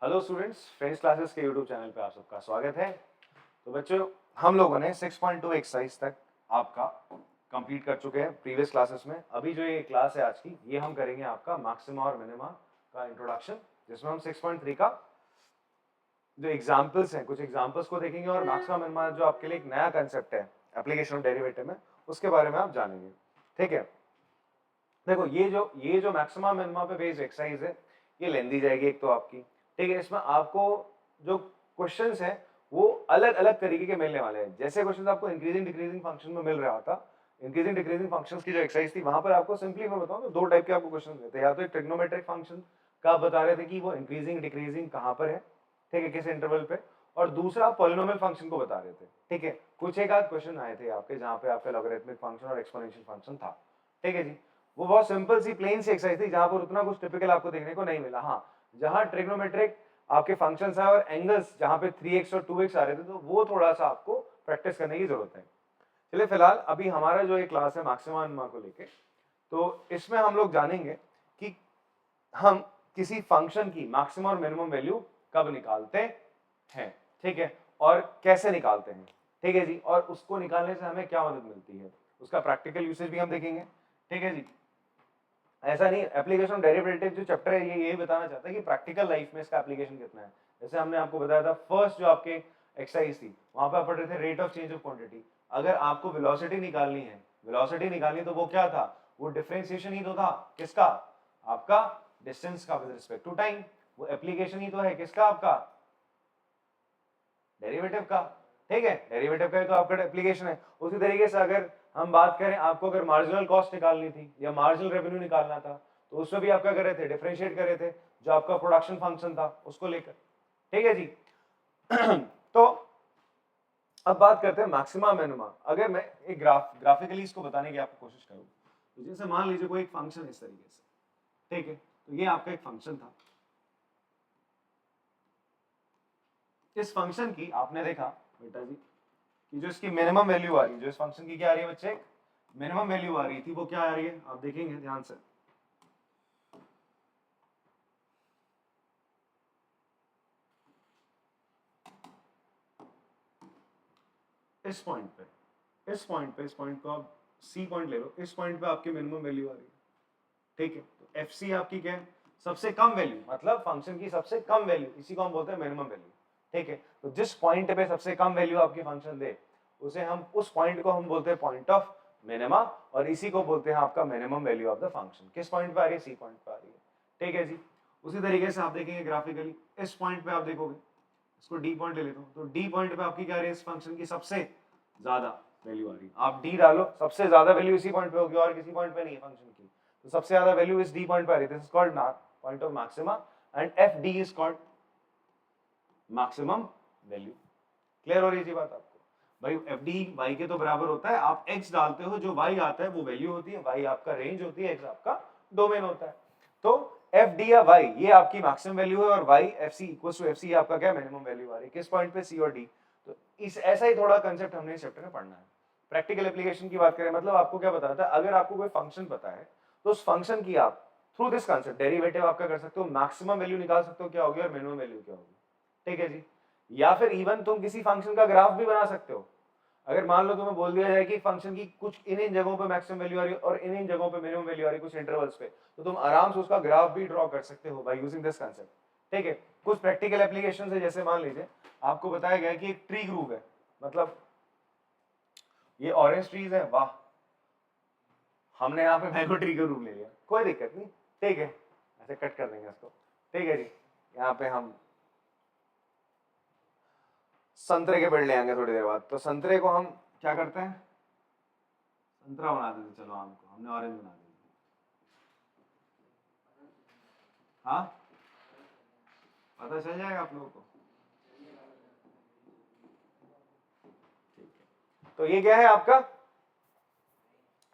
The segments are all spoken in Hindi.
हेलो स्टूडेंट्स, फ्रेंड्स क्लासेस के यूट्यूब चैनल पे आप सबका स्वागत है। तो बच्चों, हम लोगों ने 6.2 एक्सरसाइज तक आपका कंप्लीट कर चुके हैं प्रीवियस क्लासेस में। अभी जो ये क्लास है आज की, ये हम करेंगे आपका मैक्सिमा और मिनिमा का इंट्रोडक्शन, जिसमें हम 6.3 का जो एग्जाम्पल्स हैं, कुछ एग्जाम्पल्स को देखेंगे और मैक्सिमा मिनिमा जो आपके लिए एक नया कंसेप्ट है एप्लीकेशन ऑफ डेरिवेटिव में, उसके बारे में आप जानेंगे। ठीक है, देखो ये जो मैक्सिमा मिनिमा पे बेस्ड एक्सरसाइज है, ये लेंदी जाएगी एक तो आपकी। ठीक है, इसमें आपको जो क्वेश्चंस हैं वो अलग अलग तरीके के मिलने वाले हैं। जैसे क्वेश्चंस आपको इंक्रीजिंग डिक्रीजिंग फंक्शन में मिल रहा था, इंक्रीजिंग डिक्रीजिंग फंक्शंस की जो एक्सरसाइज थी, वहां पर आपको सिंपली मैं बताऊं तो दो टाइप के आपको क्वेश्चन देते हैं। या तो एक ट्रिग्नोमेट्रिक फंक्शन का आप बता रहे थे कि वो इंक्रीजिंग डिक्रीजिंग कहां पर है, ठीक है, किस इंटरवल पे, और दूसरा आप पॉलिनोमियल फंक्शन को बता रहे थे। ठीक है, कुछ एक आध क्वेश्चन आए थे आपके जहां पे आपका लॉगरिथमिक फंक्शन और एक्सपोनेंशियल फंक्शन था। ठीक है जी, वो बहुत सिंपल सी प्लेन सी एक्सरसाइज थी जहां पर उतना कुछ टिपिकल आपको देखने को नहीं मिला। हाँ, जहां ट्रिग्नोमेट्रिक आपके फंक्शंस है और एंगल्स जहां पे 3x और 2x आ रहे थे, तो वो थोड़ा सा आपको प्रैक्टिस करने की जरूरत है। चलिए, फिलहाल अभी हमारा जो ये क्लास है मैक्सिमा मिनिमा को लेके, तो इसमें हम लोग जानेंगे कि हम किसी फंक्शन की मैक्सिमम और मिनिमम वैल्यू कब निकालते हैं, ठीक है, और कैसे निकालते हैं। ठीक है जी, और उसको निकालने से हमें क्या मदद मिलती है, उसका प्रैक्टिकल यूसेज भी हम देखेंगे। ठीक है जी, ऐसा नहीं, एप्लीकेशन डेरिवेटिव जो चैप्टर है ये यही बताना चाहता है कि प्रैक्टिकल लाइफ में इसका एप्लीकेशन कितना है। जैसे हमने आपको बताया था फर्स्ट जो आपके एक्सरसाइज थी, वहां पर आप पढ़ रहे थे rate of change of quantity. अगर आपको वेलोसिटी निकालनी है, वेलोसिटी निकालनी, तो वो क्या था, वो डिफरेंशिएशन ही तो था, किसका, आपका डिस्टेंस का विद रिस्पेक्ट टू टाइम। वो एप्लीकेशन ही तो है किसका, आपका डेरिवेटिव का। ठीक है, डेरिवेटिव का ही तो आपका एप्लीकेशन है। उसी तरीके से अगर हम बात करें, आपको अगर मार्जिनल कॉस्ट निकालनी थी या मार्जिनल रेवेन्यू निकालना था, तो उसमें भी आप क्या कर रहे थे, डिफरेंशिएट कर रहे थे जो आपका प्रोडक्शन फंक्शन था उसको लेकर। ठीक है जी तो अब बात करते हैं मैक्सिमा मिनिमा। अगर मैं एक ग्राफिकली इसको बताने की आपको कोशिश करूं, तो जैसे मान लीजिए कोई एक फंक्शन इस तरीके से, ठीक है, तो ये आपका एक फंक्शन था। इस फंक्शन की आपने देखा बेटा जी कि जो इसकी मिनिमम वैल्यू आ रही है, जो इस फंक्शन की क्या आ रही है बच्चे, मिनिमम वैल्यू आ रही थी, वो क्या आ रही है, आप देखेंगे ध्यान से। इस पॉइंट पे, इस पॉइंट को आप सी पॉइंट ले लो, इस पॉइंट पे आपकी मिनिमम वैल्यू आ रही है। ठीक है, तो एफ सी आपकी क्या है, सबसे कम वैल्यू, मतलब फंक्शन की सबसे कम वैल्यू, इसी को हम बोलते हैं मिनिमम वैल्यू। ठीक है, तो जिस पॉइंट पे सबसे कम वैल्यू आपकी फंक्शन दे, उसे हम, उस पॉइंट को हम बोलते हैं पॉइंट ऑफ मिनिमा, और इसी को बोलते हैं आपका minimum value of the function. किस पॉइंट पे आ रही है, सी पॉइंट पे आ रही है। ठीक है जी, उसी तरीके से आप देखेंगे ग्राफिकली, इस पॉइंट पे आप देखोगे, इसको डी पॉइंट ले लेता हूं, तो डी पॉइंट पे आपकी क्या आ रही है, इस फंक्शन की सबसे ज्यादा वैल्यू आ रही है। आप डी डालो, सबसे ज्यादा वैल्यू इसी पॉइंट पे होगी और किसी पॉइंट पे नहीं है फंक्शन की, तो सबसे ज्यादा वैल्यू इस डी पॉइंट पे आ रही है। This is called point of maxima and F D is called maximum value. Clear हो रही थी बात आपको भाई, एफ डी वाई के तो बराबर होता है, आप एक्स डालते हो, जो वाई आता है वो वैल्यू होती है, वाई आपका रेंज होती है, एक्स आपका डोमेन होता है। तो एफ डी या वाई ये आपकी मैक्सिमम वैल्यू है, और Y F C equals to F C आपका क्या, मिनिमम वैल्यू आ रही है। किस पॉइंट पे, सी और डी। तो इस ऐसा ही थोड़ा कंसेप्ट हमने इस चैप्टर में पढ़ना है। प्रैक्टिकल एप्लीकेशन की बात करें, मतलब आपको क्या बताता है, अगर आपको कोई फंक्शन पता है, तो उस फंक्शन की आप थ्रू दिस कंसेप्ट डेरिवेटिव आपका कर सकते हो, मैक्सिमम वैल्यू निकाल सकते हो क्या होगी और मिनिमम वैल्यू क्या होगी। ठीक है जी, या फिर इवन तुम किसी फंक्शन का ग्राफ भी बना सकते हो। अगर मान लो तुम्हें बोल दिया जाए कि फंक्शन की कुछ इन जगहों पे मैक्सिमम वैल्यू आ रही है और इन जगहों पे मिनिमम वैल्यू आ रही है कुछ इंटरवल्स पे, तो तुम आराम से उसका ग्राफ भी ड्रॉ कर सकते हो बाय यूजिंग दिस कांसेप्ट। ठीक है, कुछ प्रैक्टिकल एप्लीकेशन है, जैसे मान लीजिए आपको बताया गया कि एक ट्री ग्रुप है, मतलब ये ऑरेंज ट्रीज है, वाह, हमने यहाँ पे मैंगो ट्री का ग्रुप ले लिया, कोई दिक्कत नहीं। ठीक है, ऐसे कट कर देंगे इसको। ठीक है जी, यहाँ पे हम संतरे के पेड़ ले आएंगे थोड़ी देर बाद, तो संतरे को हम क्या करते हैं, संतरा बना देते, चलो आम को हमने ऑरेंज बना दिया। हाँ, पता चल जाएगा आप लोगों को। ठीक है, तो ये क्या है आपका,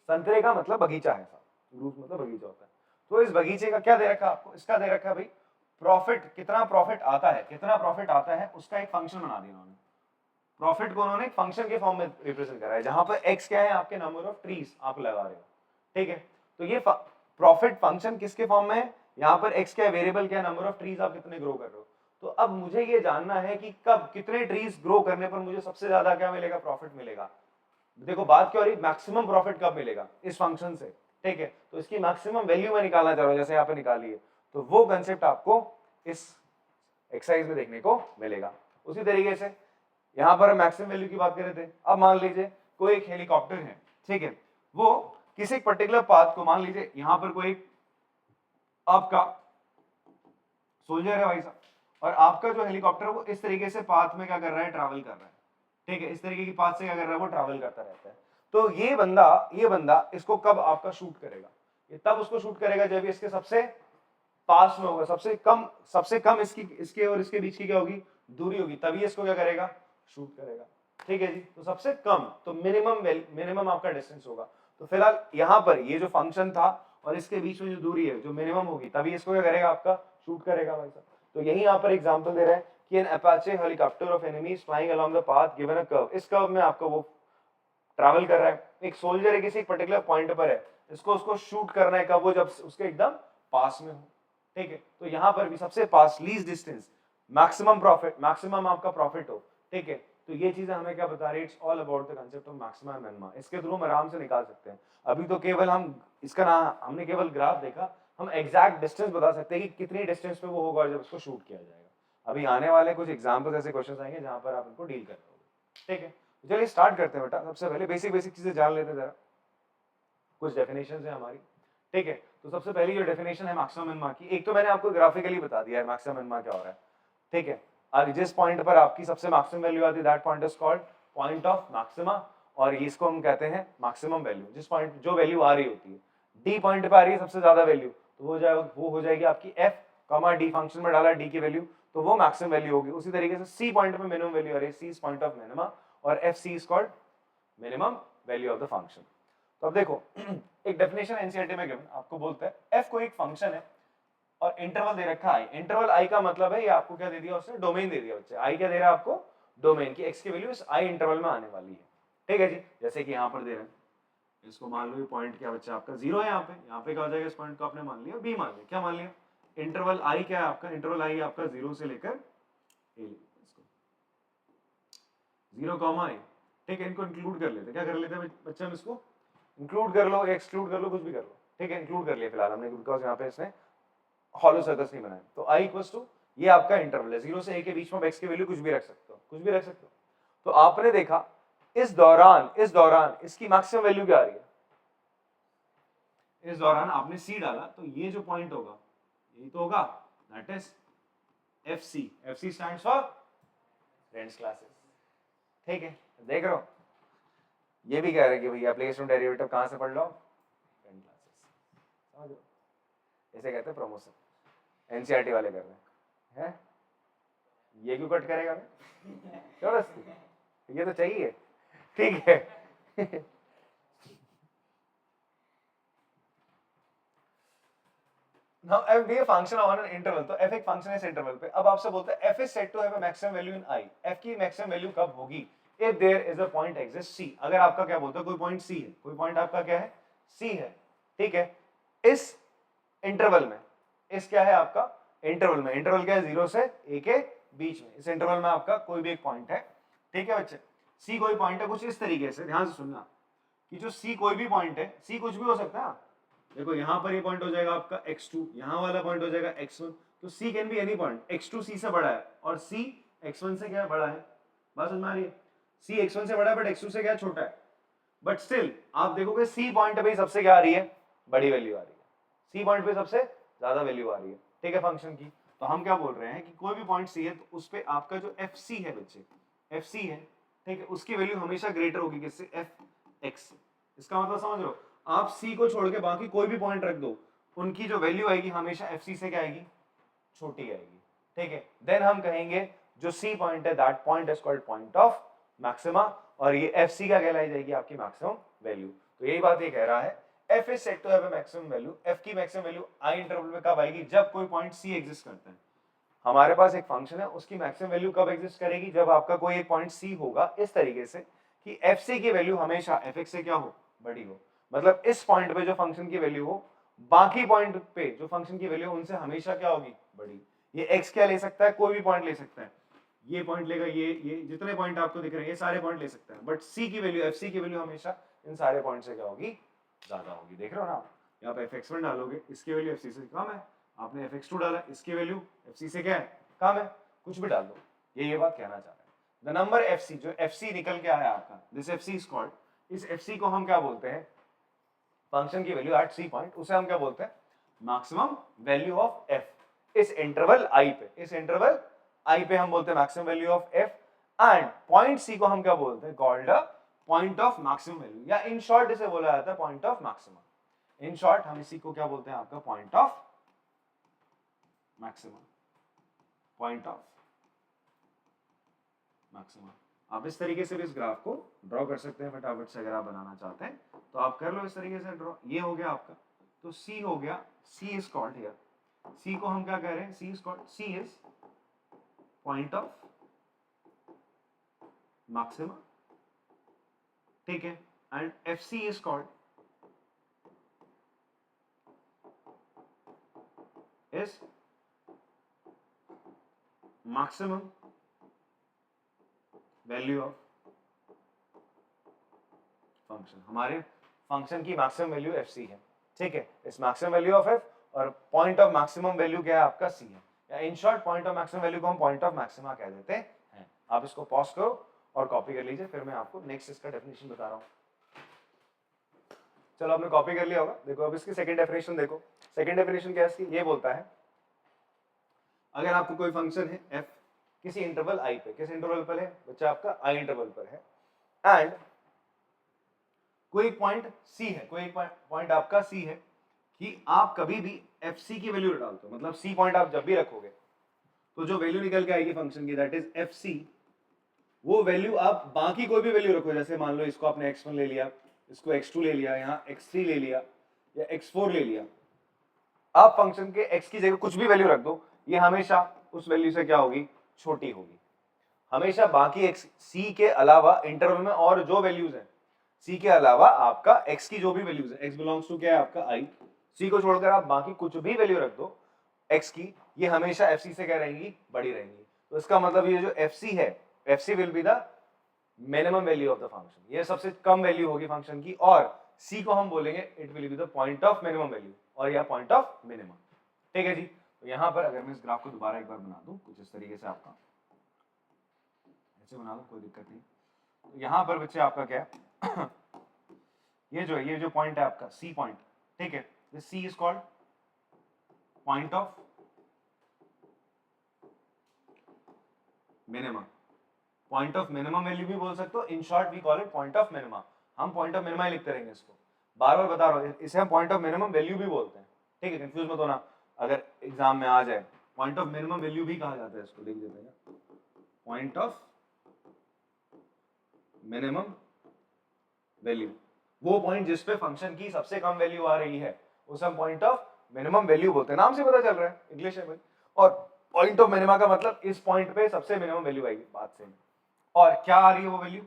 संतरे का मतलब बगीचा है, ग्रुप मतलब बगीचा होता है। तो इस बगीचे का क्या दे रखा है आपको, इसका दे रखा है भाई प्रॉफिट, कितना प्रॉफिट आता है, कितना प्रॉफिट आता है उसका एक फंक्शन बना दिया उन्होंने। प्रॉफिट को उन्होंने एक फंक्शन के फॉर्म में रिप्रेजेंट करा है, जहां पर एक्स क्या है, आपके नंबर ऑफ ट्रीज आप लगा रहे हो। ठीक है, तो ये प्रॉफिट फंक्शन किसके फॉर्म में है, यहाँ पर एक्स क्या है, वेरिएबल क्या है, नंबर ऑफ ट्रीज आप कितने ग्रो कर रहे हो। तो अब मुझे ये जानना है कि कब कितने ट्रीज ग्रो करने पर मुझे सबसे ज्यादा क्या मिलेगा, प्रॉफिट मिलेगा। देखो बात क्या हो रही, मैक्सिमम प्रॉफिट कब मिलेगा इस फंक्शन से, ठीक है। तो इसकी मैक्सिमम वैल्यू मैं निकालना चाह रहा हूं, जैसे यहाँ पे निकाली है, तो वो कंसेप्ट आपको इस एक्सरसाइज में देखने को मिलेगा। उसी तरीके से यहां पर मैक्सिमम वैल्यू की बात कर रहे थे। अब मान लीजिए कोई एक हेलीकॉप्टर है, ठीक है, वो किसी पर्टिकुलर पाथ को, मान लीजिए यहां पर कोई आपका सोल्जर है भाई साहब, और आपका जो हेलीकॉप्टर है वो इस तरीके से पाथ में क्या कर रहा है, ट्रैवल कर रहा है, ठीक है, इस तरीके की पाथ से क्या कर रहा है, वो ट्रैवल करता रहता है। तो ये बंदा इसको कब आपका शूट करेगा, ये तब उसको शूट करेगा जब इसके सबसे पास में होगा, सबसे कम इसके और इसके बीच की क्या होगी, दूरी होगी, तभी इसको क्या करेगा, शूट करेगा, ठीक है जी। तो सबसे कम, तो मिनिमम आपका डिस्टेंस होगा। तो फिलहाल यहां पर ये जो फंक्शन था और इसके बीच में जो दूरी है जो मिनिमम होगी, तभी इसको क्या करेगा, आपका शूट करेगा भाई साहब। तो यही यहाँ पर एग्जांपल दे रहा है कि an Apache helicopter of enemies flying along the path given a curve, इस कर्व में आपका वो ट्रैवल कर रहा है, एक सोल्जर है किसी पर्टिकुलर पॉइंट पर है, इसको उसको शूट करना है कब, वो जब उसके एकदम पास में हो, ठीक है। तो यहां पर भी सबसे पास, least distance, maximum profit, maximum आपका प्रॉफिट हो, ठीक है। तो ये चीजें हमें क्या बता रही है, it's all about the concept of maxima and minima. इसके थ्रू हम आराम से निकाल सकते हैं। अभी तो केवल हम इसका नाम, हमने केवल ग्राफ देखा, हम एग्जैक्ट डिस्टेंस बता सकते हैं कि कितनी डिस्टेंस पे वो होगा जब उसको शूट किया जाएगा। अभी आने वाले कुछ एग्जाम्पल्स ऐसे क्वेश्चन आएंगे जहां पर आप इनको डील कर रहे हो, ठीक है। चलिए स्टार्ट करते हैं बेटा। सबसे पहले बेसिक चीजें जान लेते हैं जरा, कुछ डेफिनेशंस है हमारी, ठीक है। तो सबसे पहली जो डेफिनेशन है मैक्सिमम मिनिमा की, एक तो मैंने आपको ग्राफिकली बता दिया है मैक्सिमम मिनिमा क्या हो रहा है, ठीक है। अब जिस पॉइंट पर आपकी सबसे मैक्सिमम वैल्यू आती है, that point is called point of maxima, और इसको हम कहते हैं मैक्सिमम वैल्यू। जिस पॉइंट जो वैल्यू आ रही होती है, डी पॉइंट पे आ रही है सबसे ज्यादा वैल्यू, तो वो हो जाएगी आपकी एफ कॉमा डी, फंक्शन में डाला डी की वैल्यू, तो वो मैक्सिमम वैल्यू होगी। उसी तरीके से सी पॉइंट पे मिनिमम वैल्यू आ रही है, C is point of minima, और F C is called minimum value of the function. तो अब देखो एक डेफिनेशन एनसीईआरटी में गिवन, आपको बोलता है एफ कोई एक फंक्शन है और इंटरवल दे रखा है। इंटरवल आई का मतलब है, ये आपको क्या दे दिया उसने, डोमेन दे दिया बच्चे। आई क्या दे रहा है आपको, डोमेन की एक्स की वैल्यू इस आई इंटरवल में आने वाली है, ठीक है जी। जैसे कि यहाँ पर दे रहे हैं, इसको मान लो ये पॉइंट क्या बच्चा आपका जीरो है, यहाँ पे क्या हो जाएगा, इस पॉइंट को आपने मान लिया बी, मान लिया, क्या मान लिया, इंटरवल आई क्या है आपका, इंटरवल आई आपका जीरो से लेकर जीरो कॉमा आई, ठीक है। इनको इंक्लूड कर लेते, क्या कर लेते हैं बच्चे हम, इसको इंक्लूड कर लो, एक्सक्लूड कर लो, कुछ भी कर लो, ठीक है। इंक्लूड कर लिया फिलहाल हमने, बिकॉज यहाँ पे इसने हॉलो सर्कस नहीं बनाया। तो आई इक्वल्स टू, ये आपका इंटरवल है, जीरो से ए के बीच में, एक्स की वैल्यू कुछ भी रख सकते हो, कुछ भी रख सकते हो। तो आपने देखा इस दौरान इसकी मैक्सिमम वैल्यू क्या आ रही है, इस दौरान आपने सी डाला, तो ये जो पॉइंट होगा यही तो होगा, that is F C. F C stands for friends classes, ठीक है। देख रहे हो, ये भी कह रहे हैं कि भैया प्लेस डेरिवेटिव कहां से पढ़ लो, फ्रेंड क्लासेस, समझ लो, इसे कहते हैं प्रमोशन। एनसीईआरटी वाले कर रहे हैं, ये क्यों कट करेगा जबरदस्ती, ये तो चाहिए, ठीक है। Now f be a function on an interval, तो f एक फंक्शन है इस इंटरवल पे। अब आपसे बोलता है f is said to have a maximum value in I, f की मैक्सिमम वैल्यू कब होगी, if there is a point exists C, अगर आपका क्या बोलता है, कोई पॉइंट C है, कोई पॉइंट आपका क्या है, C है, ठीक है। इस इंटरवल में, इस क्या है आपका इंटरवल में, इंटरवल क्या है, जीरो से a के बीच में, इस इंटरवल में आपका कोई भी एक पॉइंट है, ठीक है बच्चे। C कोई पॉइंट है, कुछ इस तरीके से ध्यान से सुनना कि जो C कोई भी पॉइंट है, C कुछ भी हो सकता है। देखो यहाँ पर ये पॉइंट हो जाएगा आपका x2, यहाँ वाला पॉइंट हो जाएगा x1, तो C can be any point, x2 C से बड़ा है और C x1 से क्या बड़ा है, बात समझ में आ रही है, C x1 से बड़ा है बट x2 से क्या छोटा है, बट स्टिल आप देखोगे C पॉइंट पे सबसे क्या आ रही है, बड़ी वैल्यू आ रही है, C पॉइंट पे सबसे ज्यादा वैल्यू आ रही है, ठीक है, फंक्शन की। तो हम क्या बोल रहे हैं कि कोई भी पॉइंट C है तो उस पे आपका जो FC है बच्चे, FC है, ठीक है, उसकी वैल्यू हमेशा ग्रेटर होगी किससे, Fx। इसका मतलब समझ लो, आप C को छोड़ के बाकी कोई भी पॉइंट रख दो, उनकी जो वैल्यू आएगी हमेशा FC से क्या आएगी, छोटी आएगी, ठीक है। देन हम कहेंगे जो C पॉइंट है, that point is called point of maxima, और ये FC क्या कहलाई जाएगी, आपकी मैक्सिमम वैल्यू। तो यही बात ये कह रहा है, F is said to have a maximum value, F की मैक्सिमम वैल्यू I इंटरवल में कब आएगी, जब कोई पॉइंट C एग्जिस्ट करता है। हमारे पास एक फंक्शन है, उसकी मैक्सिमम वैल्यू कब एग्जिस्ट करेगी, जब आपका कोई एक पॉइंट C होगा इस तरीके से कि FC की वैल्यू हमेशा Fx से क्या हो, बड़ी हो। मतलब इस पॉइंट पे जो फंक्शन की वैल्यू हो, बाकी पॉइंट पे जो फंक्शन की वैल्यू उनसे हमेशा क्या होगी, बड़ी। ये x क्या ले सकता है, कोई भी पॉइंट ले सकता है, ये पॉइंट लेगा, ये जितने पॉइंट आपको दिख रहे हैं ये सारे पॉइंट ले सकता है, बट c की वैल्यू fc की वैल्यू हमेशा इन सारे पॉइंट से क्या होगी, ज्यादा होगी। देख रहे हो ना आप, यहाँ पे fx1 डालोगे, इसकी वैल्यू fc से कम है, आपने fx2 डाला, इसकी वैल्यू fc से क्या है, कम है, कुछ भी डाल दो, ये बात कहना चाह रहे हैं। द नंबर fc, जो fc निकल के आया आपका, दिस fc इज कॉल्ड, इस fc को हम क्या बोलते हैं, फंक्शन की वैल्यू एट c पॉइंट, उसे हम क्या बोलते हैं, मैक्सिमम वैल्यू ऑफ f। इस इंटरवल i पे, इस इंटरवल i पे हम बोलते हैं maximum value of f, and point c को हम क्या बोलते हैं, called a point of maximum value, या इन शॉर्ट इसे बोला जाता है point of maximum. In short हम इसी को क्या बोलते हैं, आपका point of maximum, point of maximum. आप इस तरीके से भी इस ग्राफ को ड्रॉ कर सकते हैं फटाफट से, अगर आप बनाना चाहते हैं तो आप कर लो इस तरीके से ड्रॉ। ये हो गया आपका, तो C हो गया, C is called here, C को हम क्या कह रहे हैं, C is called, C is point of maximum, ठीक है, and FC is called is maximum value of function. हमारे फंक्शन की मैक्सिमम वैल्यू fc है, ठीक है, इस मैक्सिमम वैल्यू ऑफ f, और पॉइंट ऑफ मैक्सिमम वैल्यू क्या है आपका c है, या in short point of maximum value को हम पॉइंट ऑफ मैक्सिमा कह देते हैं। आप इसको पॉज करो और कॉपी कर लीजिए, फिर मैं आपको नेक्स्ट इसका डेफिनेशन बता रहा हूँ। चलो आपने कॉपी कर लिया होगा, देखो अब इसकी सेकंड डेफिनेशन देखो। सेकंड डेफिनेशन क्या है इसकी, ये बोलता है अगर आपको कोई फंक्शन है f किसी इंटरवल i पे, किस इंटरवल पर है बच्चा, आपका i इंटरवल पर है, एंड कोई पॉइंट c है, कोई पॉइंट आपका c है, कि आप कभी भी fc की वैल्यू डालते हो, मतलब c पॉइंट आप जब भी रखोगे तो जो वैल्यू निकल के आएगी फंक्शन की, दैट इज fc, वो वैल्यू आप बाकी कोई भी वैल्यू रखो, जैसे मान लो इसको आपने x1 ले लिया, इसको x2 ले लिया, यहाँ x3 ले लिया या x4 ले लिया, आप फंक्शन के x की जगह कुछ भी वैल्यू रख दो, ये हमेशा उस वैल्यू से क्या होगी, छोटी होगी। हमेशा बाकी x c के अलावा इंटरवल में और जो वैल्यूज हैं c के अलावा, आपका x की जो भी वैल्यूज है, x बिलोंग्स टू क्या है आपका i, c को छोड़कर आप बाकी कुछ भी वैल्यू रख दो x की, ये हमेशा fc से क्या रहेंगी, बड़ी रहेंगी। तो इसका मतलब ये जो fc है, fc will be the minimum value of the function, ये सबसे कम वैल्यू होगी फंक्शन की, और c को हम बोलेंगे it will be the point of minimum value, और यह पॉइंट ऑफ मिनिमम, ठीक है जी। तो यहाँ पर अगर मैं इस ग्राफ को दोबारा एक बार बना दूं कुछ इस तरीके से, आपका ऐसे बना दो, कोई दिक्कत नहीं। तो यहाँ पर बच्चे आपका क्या है ये जो पॉइंट है आपका C पॉइंट, ठीक है, this C is called point of minimum, point of minimum value भी बोल सकते हो, in short we call it point of minimum. हम पॉइंट ऑफ मिनिमम ही लिखते रहेंगे इसको, बार बार बता रहा हूँ, इसे हम पॉइंट ऑफ मिनिमम वैल्यू भी बोलते हैं, ठीक है, कंफ्यूज मत होना, अगर एग्जाम में आ जाए, पॉइंट ऑफ मिनिमम वैल्यू भी कहा जाता है इसको, लिख देते हैं पॉइंट ऑफ मिनिमम वैल्यू, वो पॉइंट जिस पे फंक्शन की सबसे कम वैल्यू आ रही है उसे हम पॉइंट ऑफ मिनिमम वैल्यू बोलते हैं, नाम से पता चल रहा है, इंग्लिश है भाई। और पॉइंट ऑफ मिनिमा का मतलब इस पॉइंट पे सबसे मिनिमम वैल्यू आएगी, बात से, और क्या आ रही है वो वैल्यू,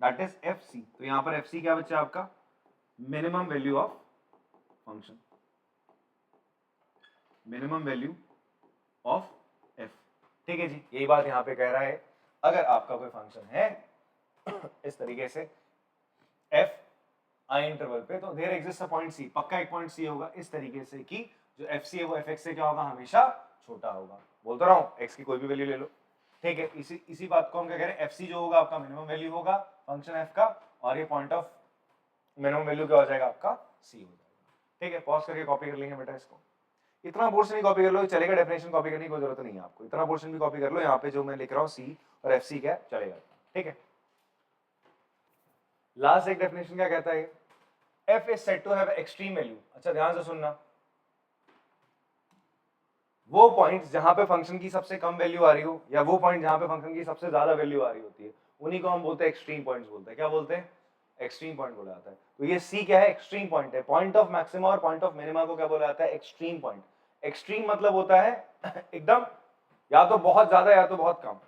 दैट इज fc। तो यहाँ पर fc क्या बच्चा आपका, minimum value of function, minimum value of f, ठीक है जी। यही बात यहाँ पे कह रहा है, अगर आपका कोई फंक्शन है इस तरीके से f i इंटरवल पे, तो there exist a point c, पक्का एक पॉइंट c होगा, इस तरीके से कि जो fc है वो fx से क्या होगा, हमेशा छोटा होगा। बोलता रहा हूँ x की कोई भी वैल्यू ले लो, ठीक है, इसी बात को हम क्या कह रहे हैं, fc जो होगा आपका मिनिमम वैल्यू होगा फंक्शन f का, और ये पॉइंट ऑफ मिनिमम वैल्यू क्या हो जाएगा आपका, c हो जाएगा, ठीक है। पॉज करके कॉपी कर लेंगे बेटा इसको, इतना पोर्शन ही कॉपी कर लो, चलेगा, डेफिनेशन कॉपी करने की कोई जरूरत नहीं है आपको, इतना पोर्शन भी कॉपी कर लो, यहाँ पे जो मैं लिख रहा हूँ c और fc क्या चलेगा, ठीक है। लास्ट एक डेफिनेशन क्या कहता है, f is said to have extreme value। अच्छा ध्यान से सुनना, वो पॉइंट्स जहां पे फंक्शन की सबसे कम वैल्यू आ रही हो, या वो पॉइंट जहां पे फंक्शन की सबसे ज्यादा वैल्यू आ रही होती है, उन्हीं को हम बोलते हैं एक्सट्रीम पॉइंट्स बोलते हैं, क्या बोलते हैं, एक्सट्रीम पॉइंट बोला जाता है। तो ये C क्या है, एक्सट्रीम पॉइंट है, पॉइंट ऑफ मैक्सिमा और पॉइंट ऑफ मिनिमा को क्या बोला जाता है, एक्सट्रीम पॉइंट। एक्सट्रीम मतलब होता है एकदम, या तो बहुत ज्यादा या तो बहुत कम,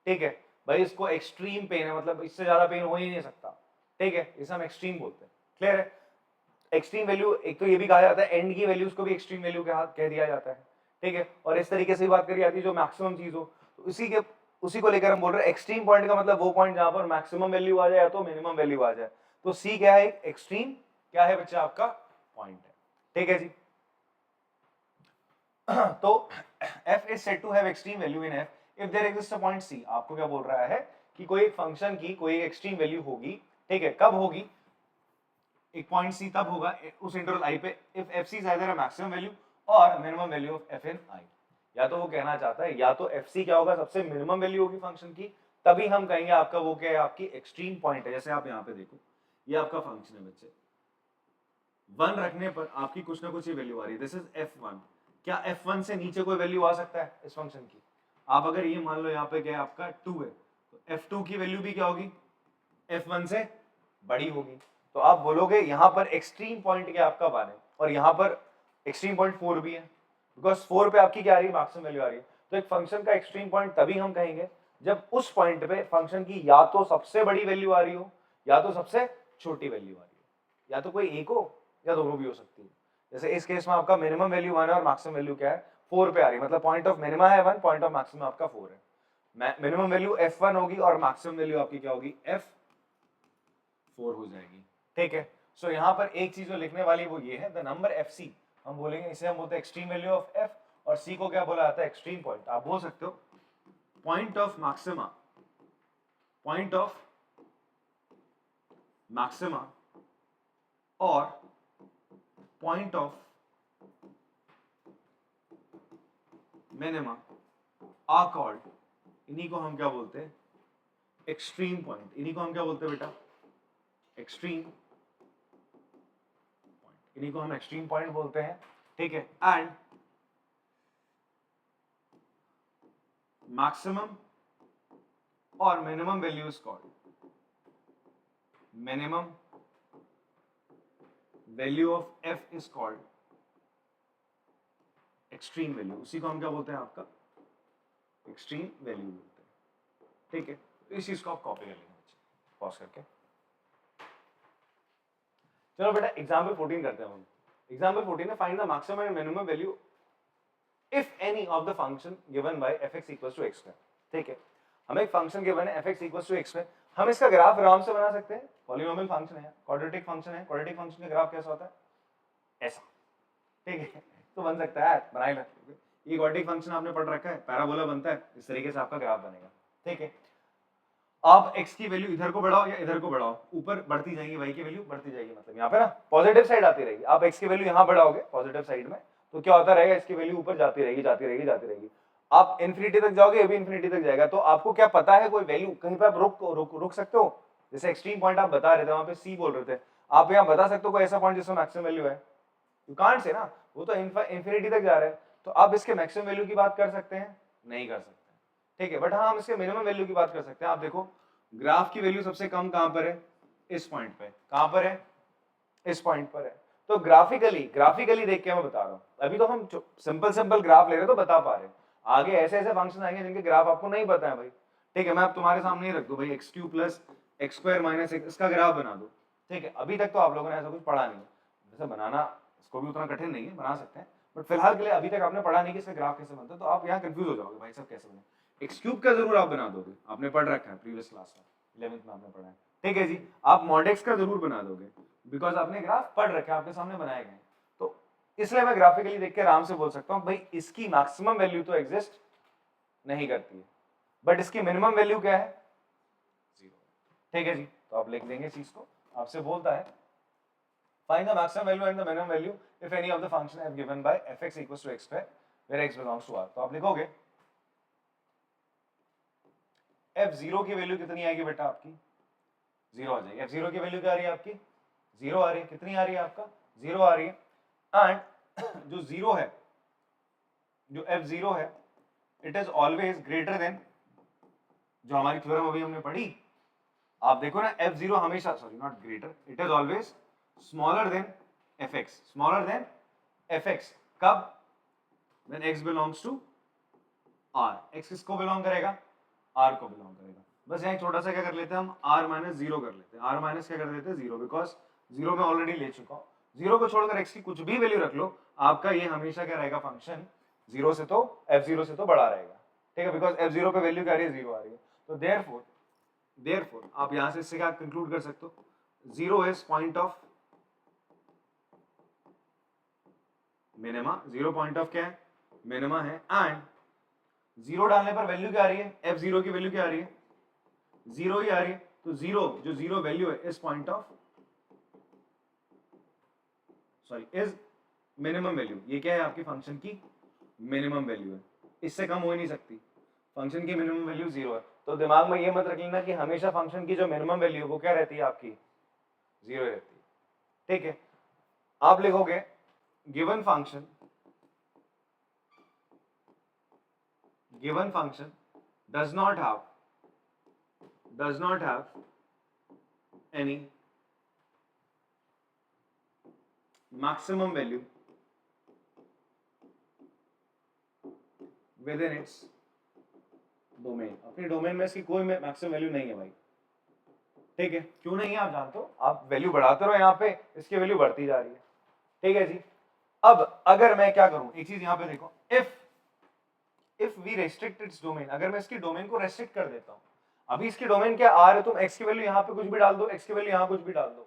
ठीक है भाई, इसको एक्सट्रीम पेन है, मतलब इससे ज्यादा पेन हो ही नहीं सकता, ठीक है, इसे हम एक्सट्रीम बोलते हैं, क्लियर है। एक्सट्रीम वैल्यू, एक तो ये भी कहा जाता है एंड की वैल्यूज को भी एक्सट्रीम वैल्यू कह दिया जाता है, ठीक है। और इस तरीके से भी बात करी जाती है जो मैक्सिमम चीज हो, तो उसी को लेकर हम बोल रहे हैं एक्सट्रीम पॉइंट का मतलब वो पॉइंट जहां पर मैक्सिमम वैल्यू आ जाए या तो मिनिमम वैल्यू आ जाए। तो सी क्या है, एक्सट्रीम क्या है बच्चा आपका पॉइंट है, ठीक है जी। तो f is said to have extreme value in f if there exists a point c। आपको क्या बोल रहा है कि कोई एक फंक्शन की कोई एक्सट्रीम वैल्यू होगी, ठीक है। कब होगी, एक पॉइंट c तब होगा उस इंटरवल i पे if fc is either a maximum value और minimum value of f in i। या तो वो कहना चाहता है या तो fc क्या होगा, सबसे मिनिमम वैल्यू होगी फंक्शन की, तभी हम कहेंगे आपका वो क्या है, आपकी एक्सट्रीम पॉइंट है। जैसे आप यहाँ पे देखो, ये आपका फंक्शन है बच्चे, 1 रखने पर आपकी कुछ ना कुछ ये वैल्यू आ रही है, दिस इज f1। क्या f1 से नीचे कोई वैल्यू आ सकता है इस फंक्शन की? आप अगर ये मान लो यहाँ पे क्या है आपका 2 है, तो f2 की वैल्यू भी क्या होगी, f1 से बड़ी होगी। तो आप बोलोगे यहाँ पर एक्सट्रीम पॉइंट क्या आपका 1 है और यहाँ पर एक्सट्रीम पॉइंट 4 भी है, बिकॉज 4 पे आपकी क्या आ रही है, मैक्सिमम वैल्यू आ रही है। तो एक फंक्शन का एक्सट्रीम पॉइंट तभी हम कहेंगे जब उस पॉइंट पे फंक्शन की या तो सबसे बड़ी वैल्यू आ रही हो या तो सबसे छोटी वैल्यू आ रही हो, या तो कोई एक हो या दोनों भी हो सकती है। जैसे इस केस में आपका मिनिमम वैल्यू 1 है और मैक्सिमम वैल्यू क्या है, 4 पे आ रही है, मतलब पॉइंट ऑफ मिनिमा है 1, पॉइंट ऑफ मैक्सिमम आपका 4 है। मिनिमम वैल्यू f1 होगी और मैक्सिमम वैल्यू आपकी क्या होगी, f4 हो जाएगी, ठीक है। सो यहाँ पर एक चीज जो लिखने वाली वो ये है, द नंबर fc, हम बोलेंगे इसे हम बोलते हैं एक्सट्रीम वैल्यू ऑफ f, और c को क्या बोला जाता है, एक्सट्रीम पॉइंट। आप बोल सकते हो point of maxima, point of maxima और point of minima are called, इन्हीं को हम क्या बोलते हैं, एक्सट्रीम पॉइंट। इन्हीं को हम क्या बोलते हैं बेटा, एक्सट्रीम पॉइंट, इन्हीं को हम एक्सट्रीम पॉइंट बोलते हैं, ठीक है। एंड मैक्सिमम और minimum value is called, minimum value of f is called extreme value, उसी को हम क्या बोलते हैं, आपका एक्सट्रीम वैल्यू बोलते हैं, ठीक है। तो इस चीज को आप कॉपी कर लेंगे पॉज करके। चलो बेटा एग्जांपल 14 करते हैं हम। एग्जांपल 14 है, find the maximum and minimum value if any of the function given by fx equals to x², ठीक है। हमें एक फंक्शन गिवन है fx इक्वल्स टू x², हम इसका ग्राफ आराम से बना सकते हैं, पॉलिनोमियल फंक्शन है, क्वाड्रेटिक फंक्शन है, क्वाड्रेटिक फंक्शन का ग्राफ कैसा होता है, ऐसा, ठीक है। तो बन सकता है, बना ही लगता है, ये क्वाड्रेटिक फंक्शन आपने पढ़ रखा है, पैराबोला बनता है, इस तरीके से आपका ग्राफ बनेगा, ठीक है। आप x की वैल्यू इधर को बढ़ाओ या इधर को बढ़ाओ, ऊपर बढ़ती जाएगी, y की वैल्यू बढ़ती जाएगी, मतलब यहाँ पे ना पॉजिटिव साइड आती रहेगी। आप x की वैल्यू यहाँ बढ़ाओगे पॉजिटिव साइड में, तो क्या होता रहेगा, इसकी वैल्यू ऊपर जाती रहेगी, जाती रहेगी, जाती रहेगी। आप इन्फिनिटी तक जाओगे, ये भी इन्फिनिटी तक जाएगा। तो आपको क्या पता है कोई वैल्यू कहीं पे आप रुक सकते हो, जैसे एक्सट्रीम पॉइंट आप बता रहे थे, वहां पे c बोल रहे थे, आप यहाँ बता सकते हो कोई ऐसा पॉइंट जिसमें मैक्सिमम वैल्यू है, यू कांट से ना, वो तो इन्फिनिटी तक जा रहा है। तो आप इसके मैक्सिमम वैल्यू की बात कर सकते हैं, नहीं कर सकते, ठीक है। बट हाँ, हम इसके मिनिमम वैल्यू की बात कर सकते हैं। आप देखो ग्राफ की वैल्यू सबसे कम कहां पर है, इस पॉइंट पे, कहां पर है, इस पॉइंट पर है। तो ग्राफिकली देख के मैं बता रहा हूं, अभी तो हम सिंपल ग्राफ ले रहे हैं तो बता पा रहे हैं, आगे ऐसे ऐसे फंक्शन आएंगे जिनके ग्राफ आपको नहीं पता है भाई, ठीक है। मैं अब तुम्हारे सामने ही रख दूं भाई, x³ plus x² minus x, इसका ग्राफ बना दो, ठीक है। अभी तक तो आप लोगों ने ऐसा कुछ पढ़ा नहीं है, वैसे बनाना इसको भी उतना कठिन नहीं है, बना सकते हैं, बट फिलहाल के लिए अभी तक आपने पढ़ा नहीं कि इसका ग्राफ कैसे बनता है, तो आप यहाँ कंफ्यूज हो जाओगे भाई सब कैसे बने। x³ का जरूर आप बना दोगे, आपने पढ़ रखा है प्रीवियस क्लास में, 11th में आपने पढ़ा है, ठीक है जी। आप mod x का जरूर बना दोगे, बिकॉज आपने ग्राफ पढ़ रखा है, आपके सामने बनाए गए, तो इसलिए मैं ग्राफिकली देख के आराम से बोल सकता हूँ भाई इसकी मैक्सिमम वैल्यू तो एग्जिस्ट नहीं करती है, बट इसकी मिनिमम वैल्यू क्या है, 0, ठीक है जी। तो आप लिख देंगे चीज को, आपसे बोलता है find the maximum value and the minimum value if any of the function f given by fx equals to x² where x belongs to r। तो आप लिखोगे f0 की वैल्यू कितनी आएगी बेटा, आपकी 0 आ जाएगी। f0 की वैल्यू क्या आ रही है आपकी, 0 आ रही है, कितनी आ रही है आपका, 0 आ रही है। एंड जो 0 है, जो f0 है, it is always greater than, जो हमारी थ्योरम अभी हमने पढ़ी, आप देखो ना f0 हमेशा, sorry not greater, it is always smaller than fx, smaller than fx, कब, when x belongs to r, x किसको बिलोंग करेगा, r को बिलोंग करेगा। बस यहाँ छोटा सा क्या कर लेते हैं हम, r माइनस 0 कर लेते हैं, r माइनस क्या कर देते हैं 0, बिकॉज 0 में ऑलरेडी ले चुका हूँ। 0 को छोड़कर x की कुछ भी वैल्यू रख लो, आपका ये हमेशा क्या रहेगा फंक्शन 0 से तो f0 से तो बड़ा रहेगा, ठीक है, बिकॉज f0 पे वैल्यू क्या आ रही है, 0 आ रही है। तो देयरफॉर आप यहां से इससे क्या कंक्लूड कर सकते हो, 0 is point of minima, 0 point of क्या है, मिनिमा है, एंड 0 डालने पर वैल्यू क्या आ रही है, f0 की वैल्यू क्या आ रही है, 0 ही आ रही है। तो 0 वैल्यू है इस point of is minimum value, ये क्या है आपकी फंक्शन की मिनिमम वैल्यू है, इससे कम हो ही नहीं सकती, फंक्शन की मिनिमम वैल्यू 0 है। तो दिमाग में ये मत रख लेना कि हमेशा फंक्शन की जो मिनिमम वैल्यू वो क्या रहती है आपकी 0 रहती है, ठीक है। आप लिखोगे given function does not have any maximum value within its domain, अपनी डोमेन में इसकी कोई मैक्सिमम वैल्यू नहीं है भाई, ठीक है। क्यों नहीं है आप जानते हो, आप वैल्यू बढ़ाते रहो, यहाँ पे इसकी वैल्यू बढ़ती जा रही है, ठीक है जी। अब अगर मैं क्या करूं, एक चीज यहाँ पे देखो, if we restrict its domain, अगर मैं इसकी डोमेन को रेस्ट्रिक्ट कर देता हूं, अभी इसकी डोमेन क्या आ रहा है, तुम x की वैल्यू यहाँ पे कुछ भी डाल दो, x की वैल्यू यहाँ कुछ भी डाल दो,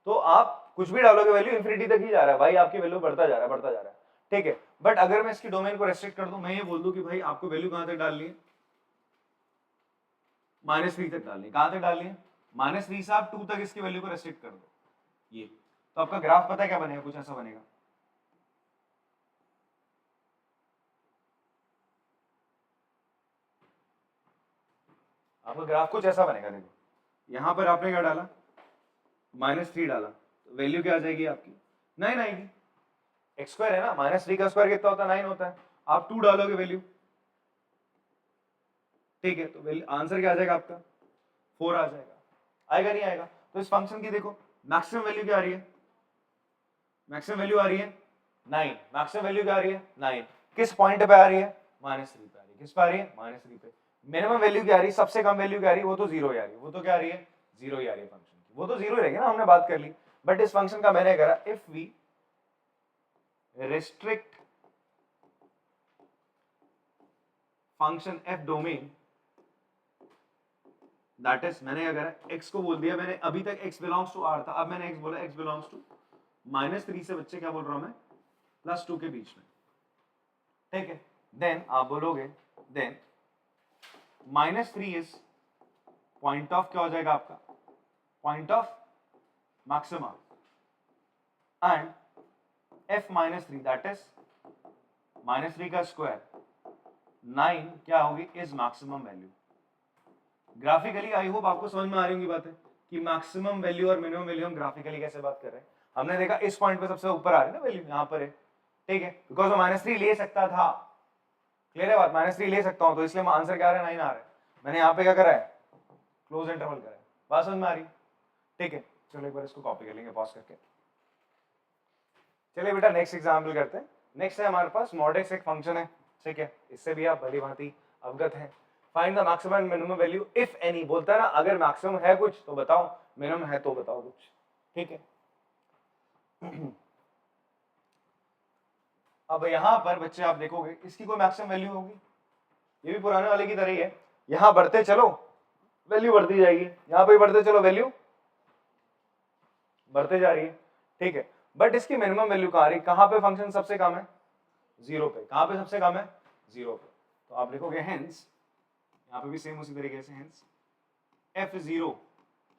तो आप कुछ भी डालोगे वैल्यू इंफिनिटी तक ही जा रहा है भाई, आपकी वैल्यू बढ़ता जा रहा है, ठीक है। बट अगर मैं इसकी डोमेन को रेस्ट्रिक्ट कर दूं, मैं ये बोल दूं कि भाई आपको वैल्यू कहां तक डालनी है, -3 तक डालनी है, कहां तक डालनी है, -3 से आप 2 तक इसकी वैल्यू को रेस्ट्रिक्ट कर दो, ये तो आपका ग्राफ पता है क्या बनेगा, कुछ ऐसा बनेगा, आपका ग्राफ कुछ ऐसा बनेगा। देखो यहां पर आपने क्या डाला, -3 डाला, तो वैल्यू क्या आ जाएगी आपकी 9 आएगी, एक्स स्क्वायर है ना, -3 का स्क्वायर कितना होता है, 9 होता है, आप 2 डालोगे वैल्यू, ठीक है, तो वैल्यू आंसर क्या आ जाएगा आपका 4 आ जाएगा, आएगा नहीं आएगा। तो इस फंक्शन की देखो मैक्सिमम वैल्यू क्या आ रही है, मैक्सिमम वैल्यू आ रही है 9, मैक्सिमम वैल्यू क्या आ रही है 9, किस पॉइंट पे आ रही है, -3 पे आ रही है, किस पे आ रही है -3 पे। मिनिमम वैल्यू क्या आ रही है, सबसे कम वैल्यू क्या आ रही है, वो तो 0 ही आ रही है, वो तो क्या आ रही है 0 ही आ रही है फंक्शन की, वो तो 0 ही रहेगी ना, हमने बात कर ली। बट इस फंक्शन का मैंने करा, if we restrict function f domain, that is मैंने क्या करा, x को बोल दिया मैंने, अभी तक x belongs to r था, अब मैंने x बोला x belongs to -3 से बच्चे क्या बोल रहा हूं मैं, +2 के बीच में, ठीक है। देन आप बोलोगे, देन -3 इज पॉइंट ऑफ क्या हो जाएगा आपका, point of maxima, and f -3 that is -3 का स्क्वायर 9 क्या होगी, is maximum value. Graphically I hope आपको समझ में आ रही होंगी बातें कि मैक्सिमम वैल्यू और मिनिमम वैल्यू हम ग्राफिकली कैसे बात कर रहे हैं। हमने देखा इस पॉइंट पे सबसे ऊपर आ रही है ना वैल्यू, यहाँ पर है, ठीक है, बिकॉज मैं -3 ले सकता था, क्लियर है बात, -3 ले सकता हूं, तो इसलिए आंसर क्या आ रहा है 9 आ रहा है। मैंने यहाँ पे क्या करा है, क्लोज इंटरवल करा है, बात समझ में आ रही, ठीक है। चलो एक बार इसको कॉपी कर लेंगे पॉज करके। चलिए बेटा नेक्स्ट एग्जाम्पल करते हैं। नेक्स्ट है हमारे पास मॉडेक्स एक फंक्शन है, ठीक है, इससे भी आप भली भांति अवगत हैं। Find the maximum and minimum value if any, बोलता है ना अगर मैक्सिमम है कुछ तो बताओ, मिनिमम है तो बताओ कुछ, ठीक है। अब यहां पर बच्चे आप देखोगे इसकी कोई मैक्सिमम वैल्यू होगी, ये भी पुराने वाले की तरह ही है, यहां बढ़ते चलो वैल्यू बढ़ती जाएगी, यहां पे बढ़ते चलो वैल्यू बढ़ते जा रही है, ठीक है। बट इसकी मिनिमम वैल्यू कहां आ रही, कहां पे फंक्शन सबसे कम है 0 पे, कहां पे सबसे कम है 0 पे, तो आप लिखोगे हेंस, यहाँ पे भी सेम उसी तरीके से, हेंस f0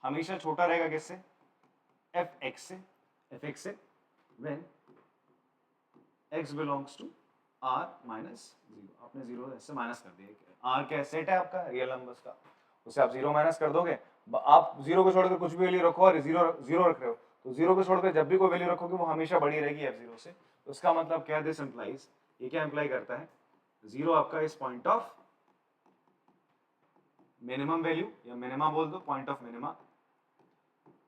हमेशा छोटा रहेगा किससे, fx से, fx से, when x belongs to r minus 0, आपने 0 ऐसे माइनस कर दिया, r क्या सेट है आपका रियल नंबर्स का, उसे आप 0 माइनस कर दोगे, आप 0 को छोड़कर कुछ भी वैल्यू रखो और 0 रख रहे हो, तो 0 को छोड़कर जब भी कोई वैल्यू रखोगे वो हमेशा बड़ी रहेगी f0 से। तो उसका मतलब क्या, दिस इंप्लाइज, ये क्या इंप्लाई करता है, 0 आपका इस पॉइंट ऑफ मिनिमम वैल्यू या मिनिमा बोल दो, point of minima,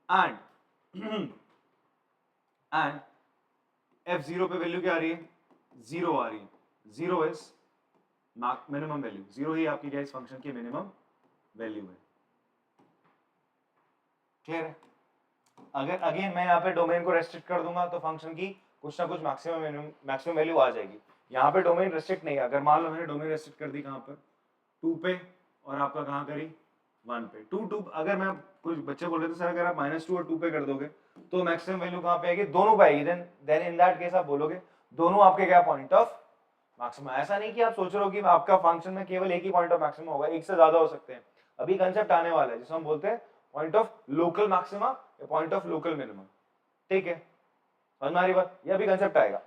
and f0 पे वैल्यू क्या आ रही है 0 आ रही है, 0 इज मिनिमम वैल्यू, 0 ही आपकी क्या इस फंक्शन की मिनिमम वैल्यू है, क्लियर है। अगर अगेन मैं यहाँ पे डोमेन को रेस्ट्रिक्ट कर दूंगा तो फंक्शन की कुछ ना कुछ मैक्सिमम वैल्यू आ जाएगी, यहाँ पे डोमेन रेस्ट्रिक्ट नहीं है। अगर मान लो मैंने डोमेन रेस्ट्रिक्ट कर दी कहाँ पर 2 पे और आपका कहाँ करी 1 पे, 2 अगर मैं कुछ बच्चे बोल रहे थे सर अगर आप -2 और 2 पे कर दोगे तो मैक्सिमम वैल्यू कहाँ पे आएगी, दोनों पे आएगी। देन इन दैट केस आप बोलोगे दोनों आपके क्या पॉइंट ऑफ मैक्सिमम। ऐसा नहीं कि आप सोच रहे हो कि आपका फंक्शन में केवल एक ही पॉइंट ऑफ मैक्सिमम होगा, एक से ज्यादा हो सकते हैं। अभी कंसेप्ट आने वाला है जिसे हम बोलते हैं पॉइंट ऑफ लोकल मैक्सिमा या पॉइंट ऑफ लोकल मिनिमम। ठीक है, समझ में आ रही बात, ये अभी कंसेप्ट आएगा।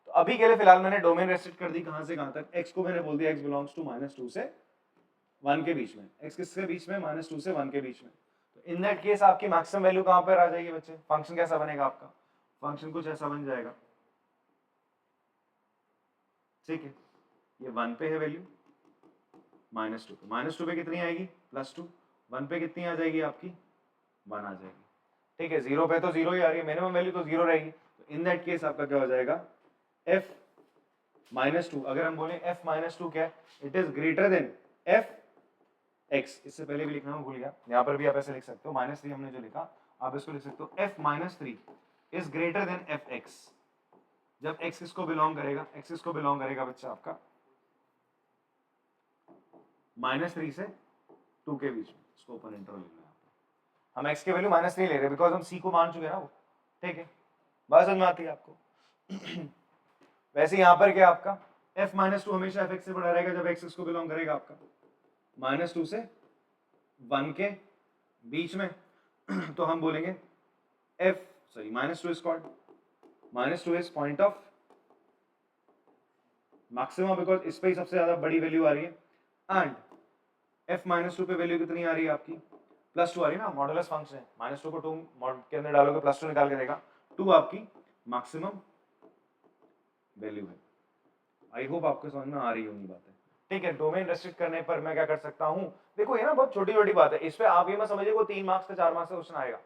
तो अभी के लिए फिलहाल मैंने डोमेन रेस्ट्रिक्ट कर दी कहां से कहां तक, x को मैंने बोल दिया x बिलोंग्स टू -2 से 1 के बीच में, x किसके बीच में, -2 से 1 के बीच में। तो इन दैट केस आपकी मैक्सिमम वैल्यू कहां पर आ जाएगी बच्चे, फंक्शन कैसा बनेगा आपका, फंक्शन कुछ ऐसा बन जाएगा। ठीक है, ये 1 पे है वैल्यू, -2 पे, -2 पे कितनी आएगी +2, 1 पे कितनी आ जाएगी आपकी 1 आ जाएगी। ठीक है, 0 पे तो 0 ही आ रही है, मिनिमम वैल्यू तो 0 रहेगी। तो इन दैट केस आपका क्या हो जाएगा f -2, अगर हम बोले f -2 क्या है, it is greater than f x। इससे पहले भी लिखना मैं भूल गया, यहाँ पर भी आप ऐसे लिख सकते हो, -3 हमने जो लिखा आप इसको लिख सकते हो f -3 is greater than f x। जब x किसको बिलोंग करेगा, x किसको बिलोंग करेगा बच्चा आपका -3 से 2 के बीच में, इसको ओपन इंटरवल लेना है। हम x की वैल्यू -3 ले रहे हैं बिकॉज हम c को मान चुके हैं ना वो। ठीक है, बात समझ में आती है आपको। वैसे यहाँ पर क्या आपका f -2 हमेशा f से बड़ा रहेगा जब x इसको बिलोंग करेगा आपका -2 से 1 के बीच में। तो हम बोलेंगे -2 is called -2 is point of maximum because इस पे ही सबसे ज्यादा बड़ी वैल्यू आ रही है। एंड f -2 पे वैल्यू कितनी आ रही है आपकी +2 आ रही है ना, मॉडुलस फंक्शन है, -2 को 2 मॉड के अंदर डालोगे +2 निकाल के देगा, 2 आपकी मैक्सिमम वैल्यू है। आई होप आपको समझ में आ रही होगी बातें। ठीक है, डोमेन रेस्ट्रिक्ट करने पर मैं क्या कर सकता हूं, देखो ये ना बहुत छोटी छोटी बात है, इस पे आप ये मत समझिए कोई 3 मार्क्स का 4 मार्क्स का क्वेश्चन आएगा,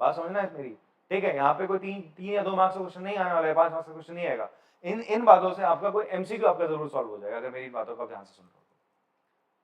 बात समझना है मेरी। ठीक है, यहाँ पे कोई 3 या 2 मार्क्स का क्वेश्चन नहीं आने वाला है, 5 मार्क्स का क्वेश्चन नहीं आएगा। इन बातों से आपका कोई एमसीक्यू आपका जरूर सॉल्व हो जाएगा अगर मेरी बातों को ध्यान से सुन लो।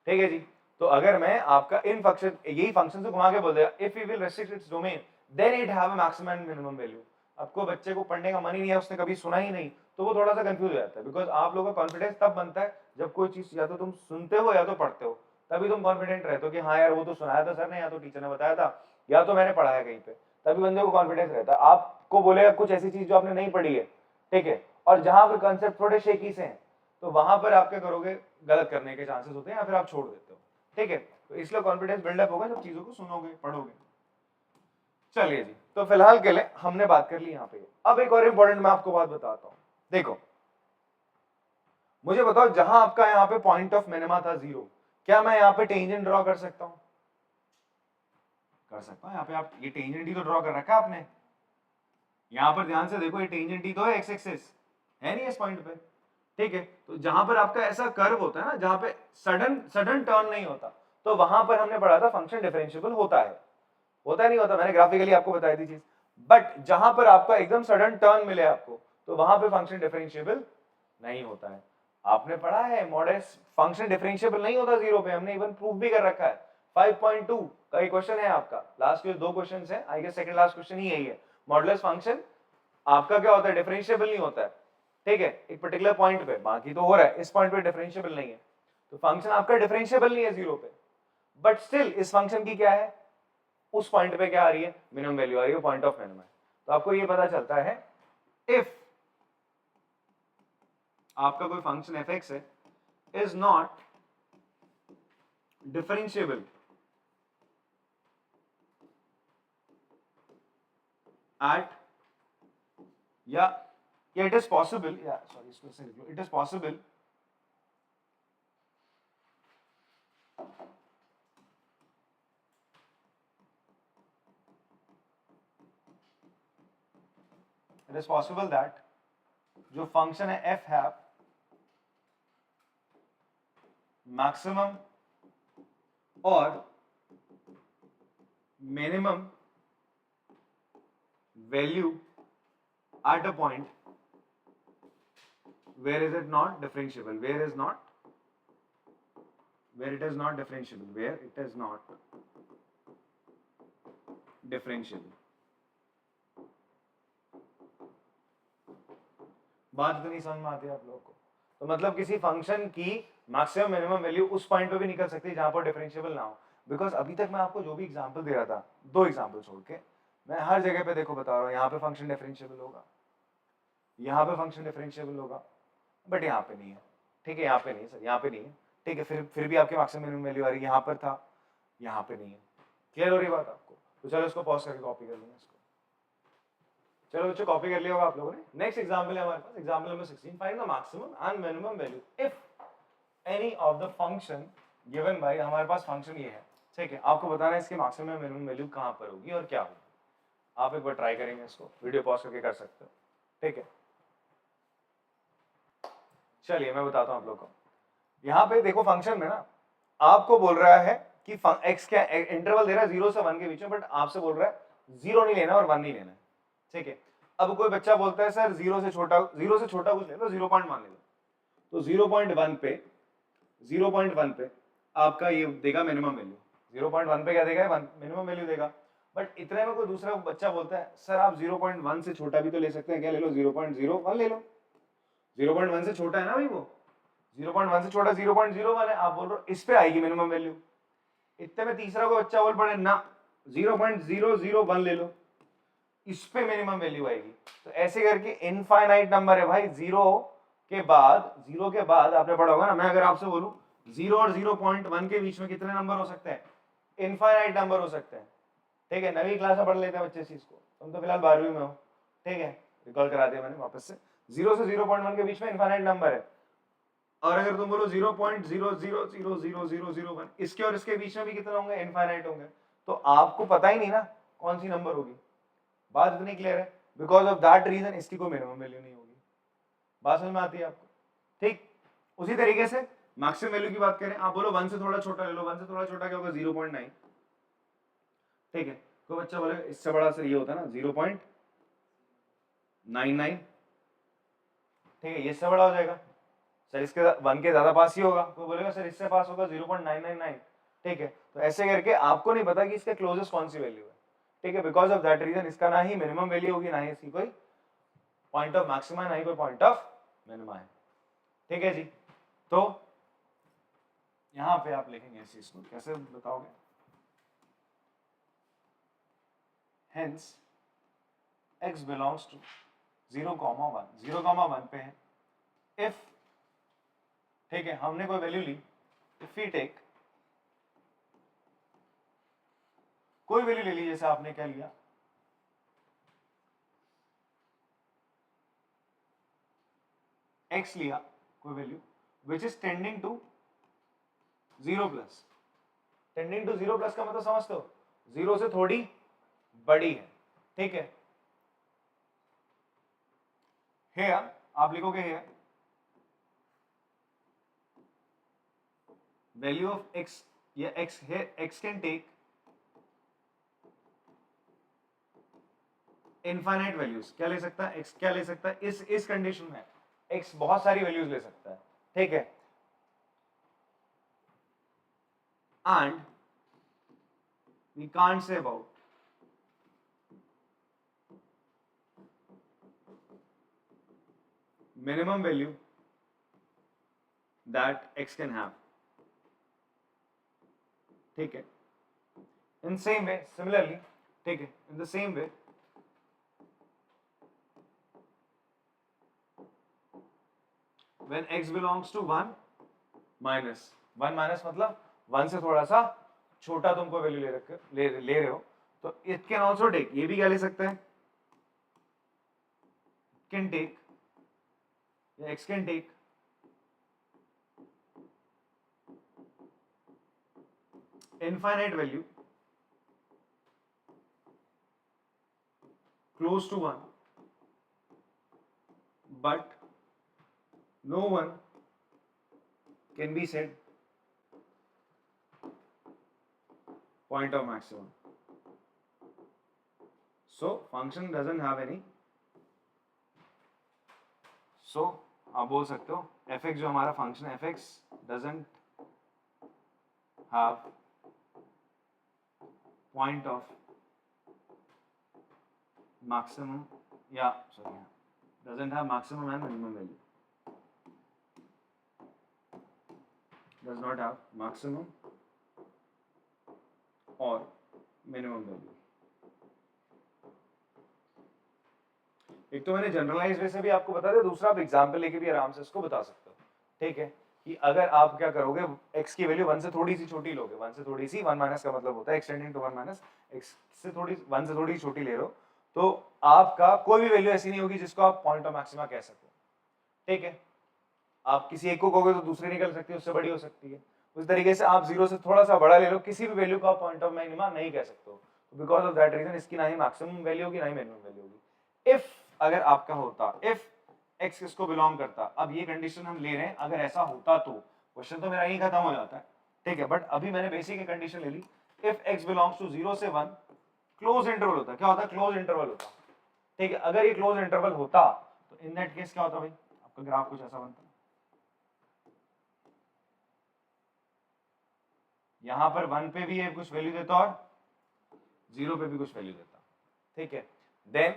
ठीक है जी, तो अगर मैं आपका इन फंक्शन यही फंक्शन से घुमा के बोल देगा if we will restrict its domain then it have a maximum and minimum value. आपको बच्चे को पढ़ने का मन ही नहीं है, उसने कभी सुना ही नहीं, तो वो थोड़ा सा कंफ्यूज हो जाता है। बिकॉज आप लोगों का कॉन्फिडेंस तब बनता है जब कोई चीज या तो तुम सुनते हो या तो पढ़ते हो, तभी तुम कॉन्फिडेंट रहते हो कि हाँ यार वो तो सुनाया था सर ने, या तो टीचर ने बताया था, या तो मैंने पढ़ा है कहीं पे, तभी बंदे को कॉन्फिडेंस रहता है। आपको बोलेगा कुछ ऐसी चीज जो आपने नहीं पढ़ी है, ठीक है, और जहां पर कंसेप्ट थोड़े शेकी से हैं, तो वहां पर आप क्या करोगे, गलत करने के चांसेस होते हैं या फिर आप छोड़ देते हो। ठीक है, तो इसलिए कॉन्फिडेंस बिल्डअप होगा जब चीजों को सुनोगे पढ़ोगे। चलिए जी, तो फिलहाल के लिए हमने बात कर ली यहाँ पे। अब एक और इंपॉर्टेंट मैं आपको बात बताता हूं, देखो मुझे बताओ जहां आपका यहाँ पे पॉइंट ऑफ मिनिमा था 0, क्या मैं यहाँ पे टेंजेंट ड्रॉ कर सकता हूं, कर सकता हूं। यहाँ पे आप ये टेंजेंट ही तो ड्रॉ कर रखा है आपने, यहाँ पर ध्यान से देखो ये टेंजेंट ही तो है, एक्स एक्सिस है नहीं इस पॉइंट पे। ठीक है, तो जहां पर आपका ऐसा कर्व होता है ना जहां पे सडन टर्न नहीं होता, तो वहां पर हमने पढ़ा था फंक्शन डिफरेंशिएबल होता है, होता नहीं होता, मैंने ग्राफिकली आपको बताई थी चीज। बट जहां पर आपका एकदम सडन टर्न मिले आपको, तो वहां पे फंक्शन डिफरेंशिएबल नहीं होता है। आपने पढ़ा है मॉडल्स फंक्शन डिफरेंशिएबल नहीं होता 0 पे, हमने इवन प्रूफ भी कर रखा है। 5.2 का एक क्वेश्चन है आपका, लास्ट के 2 क्वेश्चन है, I guess second last question ही यही है। मॉडुलस फंक्शन आपका क्या होता है, डिफरेंशिएबल नहीं होता है। ठीक है, एक पर्टिकुलर पॉइंट पे, बाकी तो हो रहा है, इस पॉइंट पे डिफरेंशिएबल नहीं है, तो फंक्शन आपका डिफरेंशिएबल नहीं है 0 पे। बट स्टिल इस फंक्शन की क्या है, उस पॉइंट पे क्या आ रही है, मिनिमम वैल्यू आ रही है, पॉइंट ऑफ मिनिमम। तो आपको ये पता चलता है इफ आपका कोई फंक्शन एफ एक्स है इज नॉट डिफरेंशिएबल एट या इट इज पॉसिबल, या सॉरी इसको से लिख लो, इट इज पॉसिबल दैट जो फंक्शन है एफ हैव मैक्सिमम और minimum value at a point where is it not differentiable, where it is not differentiable, where it is not differentiable। बात इतनी समझ में आती है आप लोगों को? तो मतलब किसी फंक्शन की मैक्सिमम मिनिमम वैल्यू उस पॉइंट पे भी निकल सकती है जहां पर डिफरेंशिएबल ना हो। बिकॉज अभी तक मैं आपको जो भी एग्जांपल दे रहा था, 2 एग्जांपल छोड़ के, मैं हर जगह पे देखो बता रहा हूँ, यहाँ पे फंक्शन डिफरेंशिएबल होगा, यहाँ पे फंक्शन डिफरेंशिएबल होगा, बट यहाँ पे नहीं है। ठीक है, यहाँ पे नहीं सर, यहाँ पे नहीं है। ठीक है, फिर भी आपके मैक्सिमम मिनिमम वैल्यू आ रही है, यहाँ पर था, यहाँ पे नहीं है। क्लियर हो रही बात आपको? तो चलो इसको पॉज करके कॉपी कर लेंगे इसको। चलो बच्चों, कॉपी कर लिया होगा आप लोगों ने। नेक्स्ट एग्जांपल है हमारे पास, example number 16, find the maximum and minimum value if any of the function given by, हमारे पास फंक्शन ये है, ठीक है, आपको बताना है इसकी मैक्सिमम मिनिमम वैल्यू कहां पर होगी और क्या होगी। आप एक बार ट्राई करेंगे इसको, वीडियो पॉज करके कर सकते हो। ठीक है, चलिए मैं बताता हूं आप लोग को। यहाँ पे देखो फंक्शन में ना आपको बोल रहा है कि एक्स क्या इंटरवल दे रहा है 0 से 1 के बीच में, बट आपसे बोल रहा है 0 नहीं लेना और 1 नहीं लेना है। ठीक है, अब कोई बच्चा बोलता है सर 0 से छोटा कुछ ले लो, 0.1 ले लो, तो 0.1 पे 0.1 पे आपका ये देगा मिनिमम वैल्यू। 0.1 पे क्या देगा? मिनिमम वैल्यू देगा। बट इतने में कोई दूसरा बच्चा बोलता है सर आप 0.1 से छोटा भी तो ले सकते हैं, क्या ले लो? 0.01 ले लो। 0.1 से छोटा है ना भाई, वो 0.1 से छोटा 0.01 है, आप बोल रहे हो इस पे आएगी मिनिमम वैल्यू। इतने में तीसरा को बच्चा बोल पड़े ना 0.001 ले लो, इस पे मिनिमम वैल्यू आएगी। तो ऐसे करके इनफाइनाइट नंबर है भाई। जीरो के बाद आपने पढ़ा होगा ना, मैं अगर आपसे बोलूं 0 और 0.1 के बीच में कितने नंबर हो सकते हैं? इनफाइनाइट नंबर हो सकते हैं। ठीक है, नवी क्लास में पढ़ लेते हैं बच्चे इस चीज को, तुम तो फिलहाल 12वीं में हो। ठीक है, रिकॉल करा दिया मैंने वापस से। 0 से 0.1 के बीच में इनफाइनाइट नंबर है, और अगर तुम बोलो 0.000001, इसके और इसके बीच में भी कितने होंगे? इनफाइनाइट होंगे। तो आपको पता ही नहीं ना कौन सी नंबर होगी। बात इतनी क्लियर है? बिकॉज ऑफ दैट रीजन इसकी कोई मिनिमम वैल्यू नहीं होगी। बात समझ में आती है आपको? ठीक, उसी तरीके से मैक्सिमम वैल्यू की बात करें, आप बोलो 1 से थोड़ा छोटा ले लो, 1 से थोड़ा छोटा क्या होगा? 0.9। ठीक है, कोई बच्चा बोले इससे बड़ा सर ये होता है ना 0.99। ठीक है, ये इससे बड़ा हो जाएगा सर, इसके 1 के ज्यादा पास ही होगा। कोई बोलेगा सर इससे पास होगा 0.999। ठीक है, तो ऐसे करके आपको नहीं पता कि इसके क्लोजेस्ट कौन सी वैल्यू है। ठीक है, बिकॉज ऑफ दैट रीजन इसका ना ही मिनिमम वैल्यू होगी, ना ही इसकी कोई पॉइंट ऑफ मैक्सिमा, ना ही कोई पॉइंट ऑफ मिनिमा है। ठीक है जी, तो यहां पे आप लिखेंगे इस चीज को, कैसे बताओगे? हेंस x बिलोंग्स टू 0,1, 0,1 पे है। इफ, ठीक है, हमने कोई वैल्यू ली, इफ वी टेक कोई वैल्यू ले ली, जैसे आपने क्या लिया, x लिया कोई value which is tending to 0 plus. Tending to 0 plus का मतलब समझते हो? 0 से थोड़ी बड़ी है। ठीक है, हेयर आप लिखोगे हेयर वैल्यू ऑफ x, या x है, x can take infinite values. क्या ले सकता है x? क्या ले सकता है इस कंडीशन में? x बहुत सारी वैल्यूज ले सकता है। ठीक है, and we can't say about minimum value that x can have. ठीक है, in same way, similarly, ठीक है, in the same way when x belongs to 1 minus 1 minus मतलब 1 से थोड़ा सा छोटा तुमको वैल्यू ले रहे हो, तो it can also take, ये भी क्या ले सकता है? can take, या x can take infinite value close to 1, but no one can be said point of maximum. So function doesn't have any, so आप बोल सकते हो fx जो हमारा फंक्शन है, fx doesn't have point of maximum, या sorry doesn't have maximum and minimum value, does not have maximum or minimum value। एक तो मैंने जनरलाइज वे से भी आपको बता दिया, दूसरा आप एग्जाम्पल लेके भी आराम से इसको बता सकते हो, ठीक है, कि अगर आप क्या करोगे, x की वैल्यू 1 से थोड़ी सी छोटी लोगे, 1 से थोड़ी सी, 1 माइनस का मतलब होता है एक्सटेंडिंग टू 1 माइनस, x से थोड़ी 1 से थोड़ी छोटी ले रहे हो, तो आपका कोई भी वैल्यू ऐसी नहीं होगी जिसको आप पॉइंट ऑफ मैक्सिमा कह सको, ठीक है। आप किसी एक को कहोगे तो दूसरी निकल सकती है, उससे बड़ी हो सकती है। उस तरीके से आप 0 से थोड़ा सा बड़ा ले लो, किसी भी वैल्यू को आप पॉइंट ऑफ मिनिमा नहीं कह सकते हो, बिकॉज ऑफ दैट रीजन इसकी ना ही मैक्सिमम वैल्यू होगी ना ही मिनिमम वैल्यू होगी। इफ अगर आपका होता, इफ x किसको बिलोंग करता, अब ये कंडीशन हम ले रहे हैं, अगर ऐसा होता तो क्वेश्चन तो मेरा यही खत्म हो जाता है, ठीक है, बट अभी मैंने बेसिक कंडीशन ले ली। इफ x बिलोंग्स टू 0 से 1, क्लोज इंटरवल होता, क्या होता, क्लोज इंटरवल होता, ठीक है। अगर ये क्लोज इंटरवल होता तो इन दैट केस क्या होता भाई, आपका ग्राफ कुछ ऐसा बनता, यहां पर 1 पे भी ये कुछ वैल्यू देता और 0 पे भी कुछ वैल्यू देता, ठीक है। देन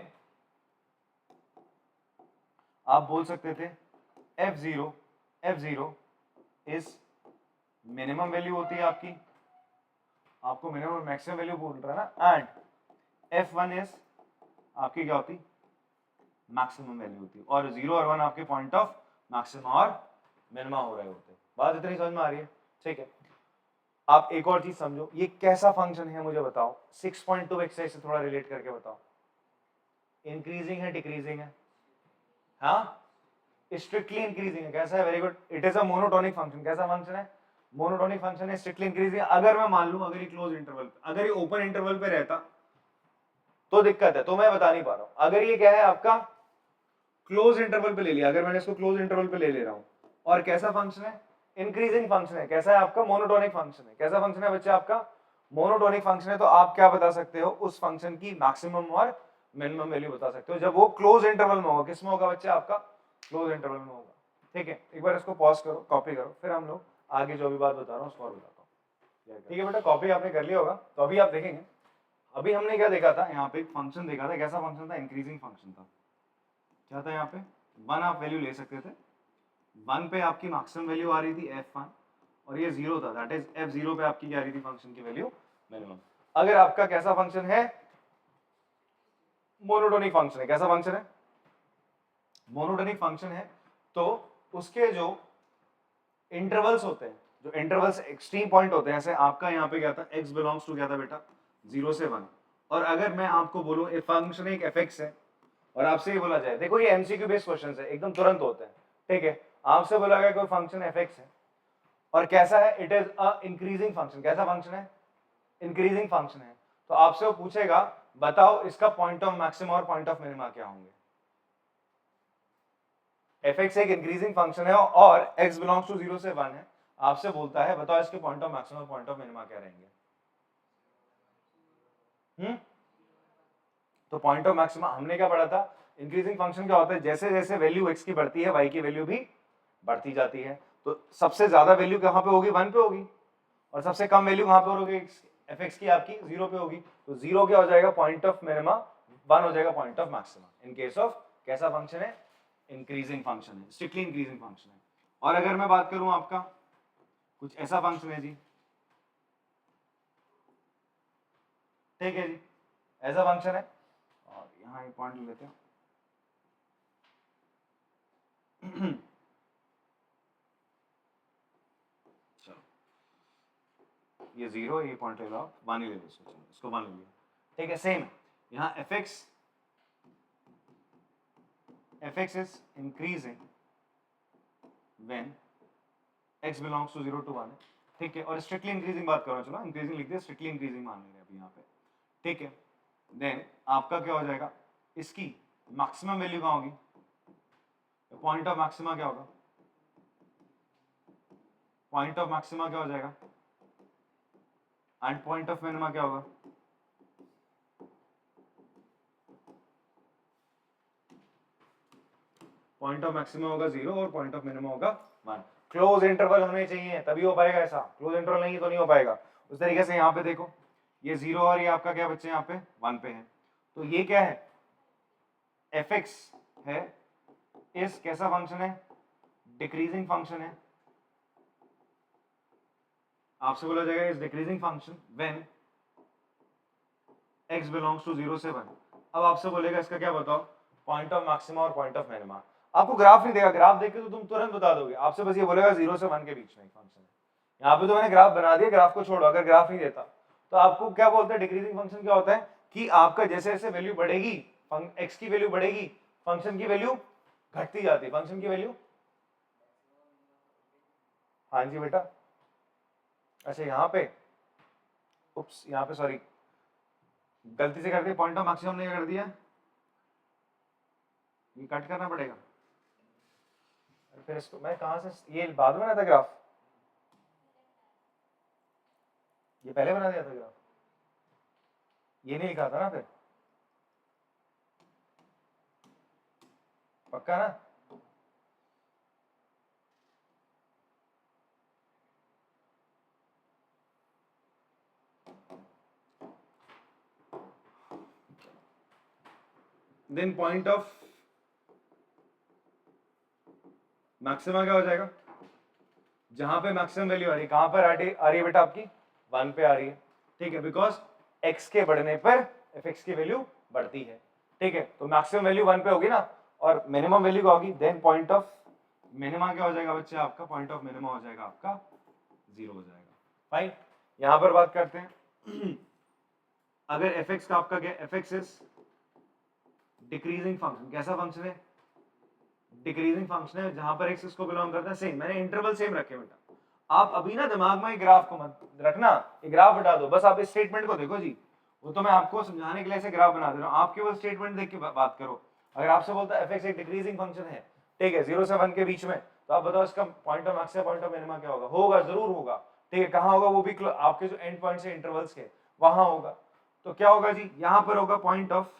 आप बोल सकते थे f0 इज मिनिमम वैल्यू होती है आपकी, आपको मिनिमम मैक्सिमम वैल्यू बोल रहा है ना, एंड f1 इज आपकी क्या होती, मैक्सिमम वैल्यू होती, और 0 और 1 आपके पॉइंट ऑफ मैक्सिमा और मिनिमा हो रहे होते। बात इतनी समझ में आ रही है, ठीक है। आप एक और चीज समझो, ये कैसा फंक्शन है मुझे बताओ, 6.2 एक्सरसाइज से थोड़ा रिलेट करके बताओ, इंक्रीजिंग है डिक्रीजिंग है, हाँ स्ट्रिक्टली इंक्रीजिंग है, कैसा है, very good, it is a monotonic function, कैसा फंक्शन है, मोनोटोनिक फंक्शन है, स्ट्रिक्टली इंक्रीजिंग। अगर मैं मान लूं अगर ये क्लोज इंटरवल पे, अगर ये ओपन इंटरवल पे रहता तो दिक्कत है, तो मैं बता नहीं पा रहा हूं। अगर ये क्या है आपका क्लोज इंटरवल पे ले लिया, अगर मैंने इसको क्लोज इंटरवल पे ले रहा हूं, और कैसा फंक्शन है, इंक्रीजिंग फंक्शन है, कैसा है आपका, मोनोटोनिक फंक्शन है, कैसा फंक्शन है बच्चे आपका, मोनोटोनिक फंक्शन है, तो आप क्या बता सकते हो, उस फंक्शन की मैक्सिमम और मिनिमम वैल्यू बता सकते हो जब वो क्लोज इंटरवल में होगा। किस में होगा बच्चे आपका, क्लोज इंटरवल में होगा, ठीक है। एक बार इसको पॉज करो, कॉपी करो, फिर हम लोग आगे जो भी बात बता रहा हूँ उसको और बताता हूँ, ठीक है बेटा। कॉपी आपने कर लिया होगा, तो अभी आप देखेंगे, अभी हमने क्या देखा था, यहाँ पे एक फंक्शन देखा था, कैसा फंक्शन था, इंक्रीजिंग फंक्शन था। क्या था यहाँ पे, 1 आप वैल्यू ले सकते थे, 1 पे आपकी मैक्सिमम वैल्यू आ रही थी f1, और ये 0 था, दैट इज f0 पे आपकी क्या आ रही थी फंक्शन की वैल्यू मिनिमम। अगर आपका कैसा फंक्शन है, मोनोटोनिक फंक्शन है, कैसा फंक्शन है, मोनोटोनिक फंक्शन है, तो उसके जो इंटरवल्स होते हैं, जो इंटरवल्स एक्सट्रीम पॉइंट होते हैं, जैसे आपका यहाँ पे क्या था, x बिलोंग्स टू क्या था बेटा, 0 से 1, और अगर मैं आपको बोलूं ए फंक्शन एक fx है, और आपसे ये बोला जाए, देखो ये एमसीक्यू बेस्ड क्वेश्चंस है, एकदम तुरंत होते हैं, ठीक है। आपसे बोला गया कोई फंक्शन fx है और कैसा है, it is a increasing function, कैसा फंक्शन है, इंक्रीजिंग फंक्शन है, तो आपसे वो पूछेगा बताओ इसका पॉइंट ऑफ मैक्सिमा और पॉइंट ऑफ मिनिमा क्या होंगे। fx एक इंक्रीजिंग फंक्शन है और x बिलोंग्स टू 0 से 1 है, आपसे बोलता है बताओ इसके पॉइंट ऑफ मैक्सिमा और पॉइंट ऑफ मिनिमा क्या रहेंगे। तो पॉइंट ऑफ मैक्सिमा हमने क्या पढ़ा था, इंक्रीजिंग फंक्शन क्या होता है, जैसे जैसे वैल्यू x की बढ़ती है y की वैल्यू भी बढ़ती जाती है, तो सबसे ज्यादा वैल्यू कहां पे होगी, 1 पे होगी, और सबसे कम वैल्यू कहां पे होगी, fx की आपकी 0 पे होगी, तो 0 क्या हो जाएगा, पॉइंट ऑफ मिनिमा, 1 हो जाएगा point of maxima, in case of कैसा फंक्शन है, इंक्रीजिंग फंक्शन है, स्ट्रिक्टली इंक्रीजिंग फंक्शन है। और अगर मैं बात करूं आपका कुछ ऐसा फंक्शन है जी, ठीक है जी, ऐसा फंक्शन है, और यहां एक पॉइंट ले लेते हैं चलो ये 0, ये पॉइंट ले लो, 1 ही ले लो, इसको 1 ले लिया, ठीक है। सेम यहाँ fx is increasing when x belongs to 0 to 1 है, ठीक है। और स्ट्रिक्टली इंक्रीजिंग बात कर रहा हूँ, चलो इंक्रीजिंग लिख दिया, स्ट्रिक्टली इंक्रीजिंग मान लेंगे अभी यहाँ पे, ठीक है। देन आपका क्या हो जाएगा, इसकी मैक्सिमम वैल्यू कहाँ होगी, पॉइंट ऑफ मैक्सिमा क्या होगा, पॉइंट ऑफ मैक्सिमा क्या हो जाएगा, एंड पॉइंट ऑफ मिनिमा क्या होगा, पॉइंट ऑफ मैक्सिमम होगा 0 और पॉइंट ऑफ मिनिमम होगा 1। क्लोज इंटरवल होने चाहिए तभी हो पाएगा ऐसा, क्लोज इंटरवल नहीं है तो नहीं हो पाएगा। उस तरीके से यहाँ पे देखो, ये 0 और ये आपका क्या बच्चे यहाँ पे 1 पे है, तो ये क्या है, fx है इस कैसा फंक्शन है, डिक्रीजिंग फंक्शन है। आपसे बोला जाएगा इस decreasing function when x belongs to 0 से 1। अब आपसे बोलेगा इसका क्या बताओ, पॉइंट ऑफ मैक्सिमा और पॉइंट ऑफ मिनिमा। आपको ग्राफ नहीं देगा, ग्राफ देख के तो तुम तुरंत बता दोगे, आपसे बस ये बोलेगा 0 से 1 के बीच में एक फंक्शन है। यहाँ पे तो मैंने ग्राफ बना दिया, ग्राफ को छोड़ो, अगर ग्राफ नहीं देता तो आपको क्या बोलते हैं, डिक्रीजिंग फंक्शन क्या होता है कि आपका जैसे जैसे वैल्यू बढ़ेगी, x की वैल्यू बढ़ेगी, फंक्शन की वैल्यू घटती जाती है, फंक्शन की वैल्यू। हाँ जी बेटा, अच्छा यहाँ पे उप्स, यहाँ पे सॉरी गलती से कर दिया, पॉइंट ऑफ मैक्सिमम नहीं कर दिया, ये कट करना पड़ेगा। फिर इसको मैं कहां से, ये बाद में बना था ग्राफ, ये पहले बना दिया था ग्राफ, ये नहीं लिखा था ना फिर, पक्का ना। देन पॉइंट ऑफ मैक्सिमा क्या हो जाएगा, जहां पे मैक्सिमम वैल्यू आ रही है, कहां पर आ रही है बेटा आपकी, 1 पे आ रही है, ठीक है, बिकॉज x के बढ़ने पर fx की वैल्यू बढ़ती है, ठीक है, तो मैक्सिमम वैल्यू 1 पे होगी ना और मिनिमम वैल्यू क्या होगी, देन पॉइंट ऑफ मिनिमा क्या हो जाएगा बच्चे आपका, पॉइंट ऑफ मिनिमा हो जाएगा आपका 0 हो जाएगा। फाइन, यहां पर बात करते हैं अगर fx का आपका क्या, fx इज डिक्रीजिंग फंक्शन, कैसा फंक्शन है, डिक्रीजिंग फंक्शन है, जहां पर x इसको बिलोंग करता है, सेम मैंने इंटरवल सेम रखे बेटा। आप अभी ना दिमाग में ग्राफ को मत रखना, ये ग्राफ हटा दो, बस आप इस स्टेटमेंट को देखो जी, वो तो मैं आपको समझाने के लिए ऐसे ग्राफ बना दे रहा हूं, आप केवल स्टेटमेंट देख के बात करो। अगर आपसे बोलता है fx एक डिक्रीजिंग फंक्शन है, ठीक है, 0 से 1 के बीच में, तो आप बताओ इसका point of maxima point of minima क्या होगा, होगा जरूर होगा, ठीक है, कहां होगा, वो भी आपके जो एंड पॉइंट्स है इंटरवल्स के वहां होगा, तो क्या होगा जी, यहां पर होगा पॉइंट ऑफ।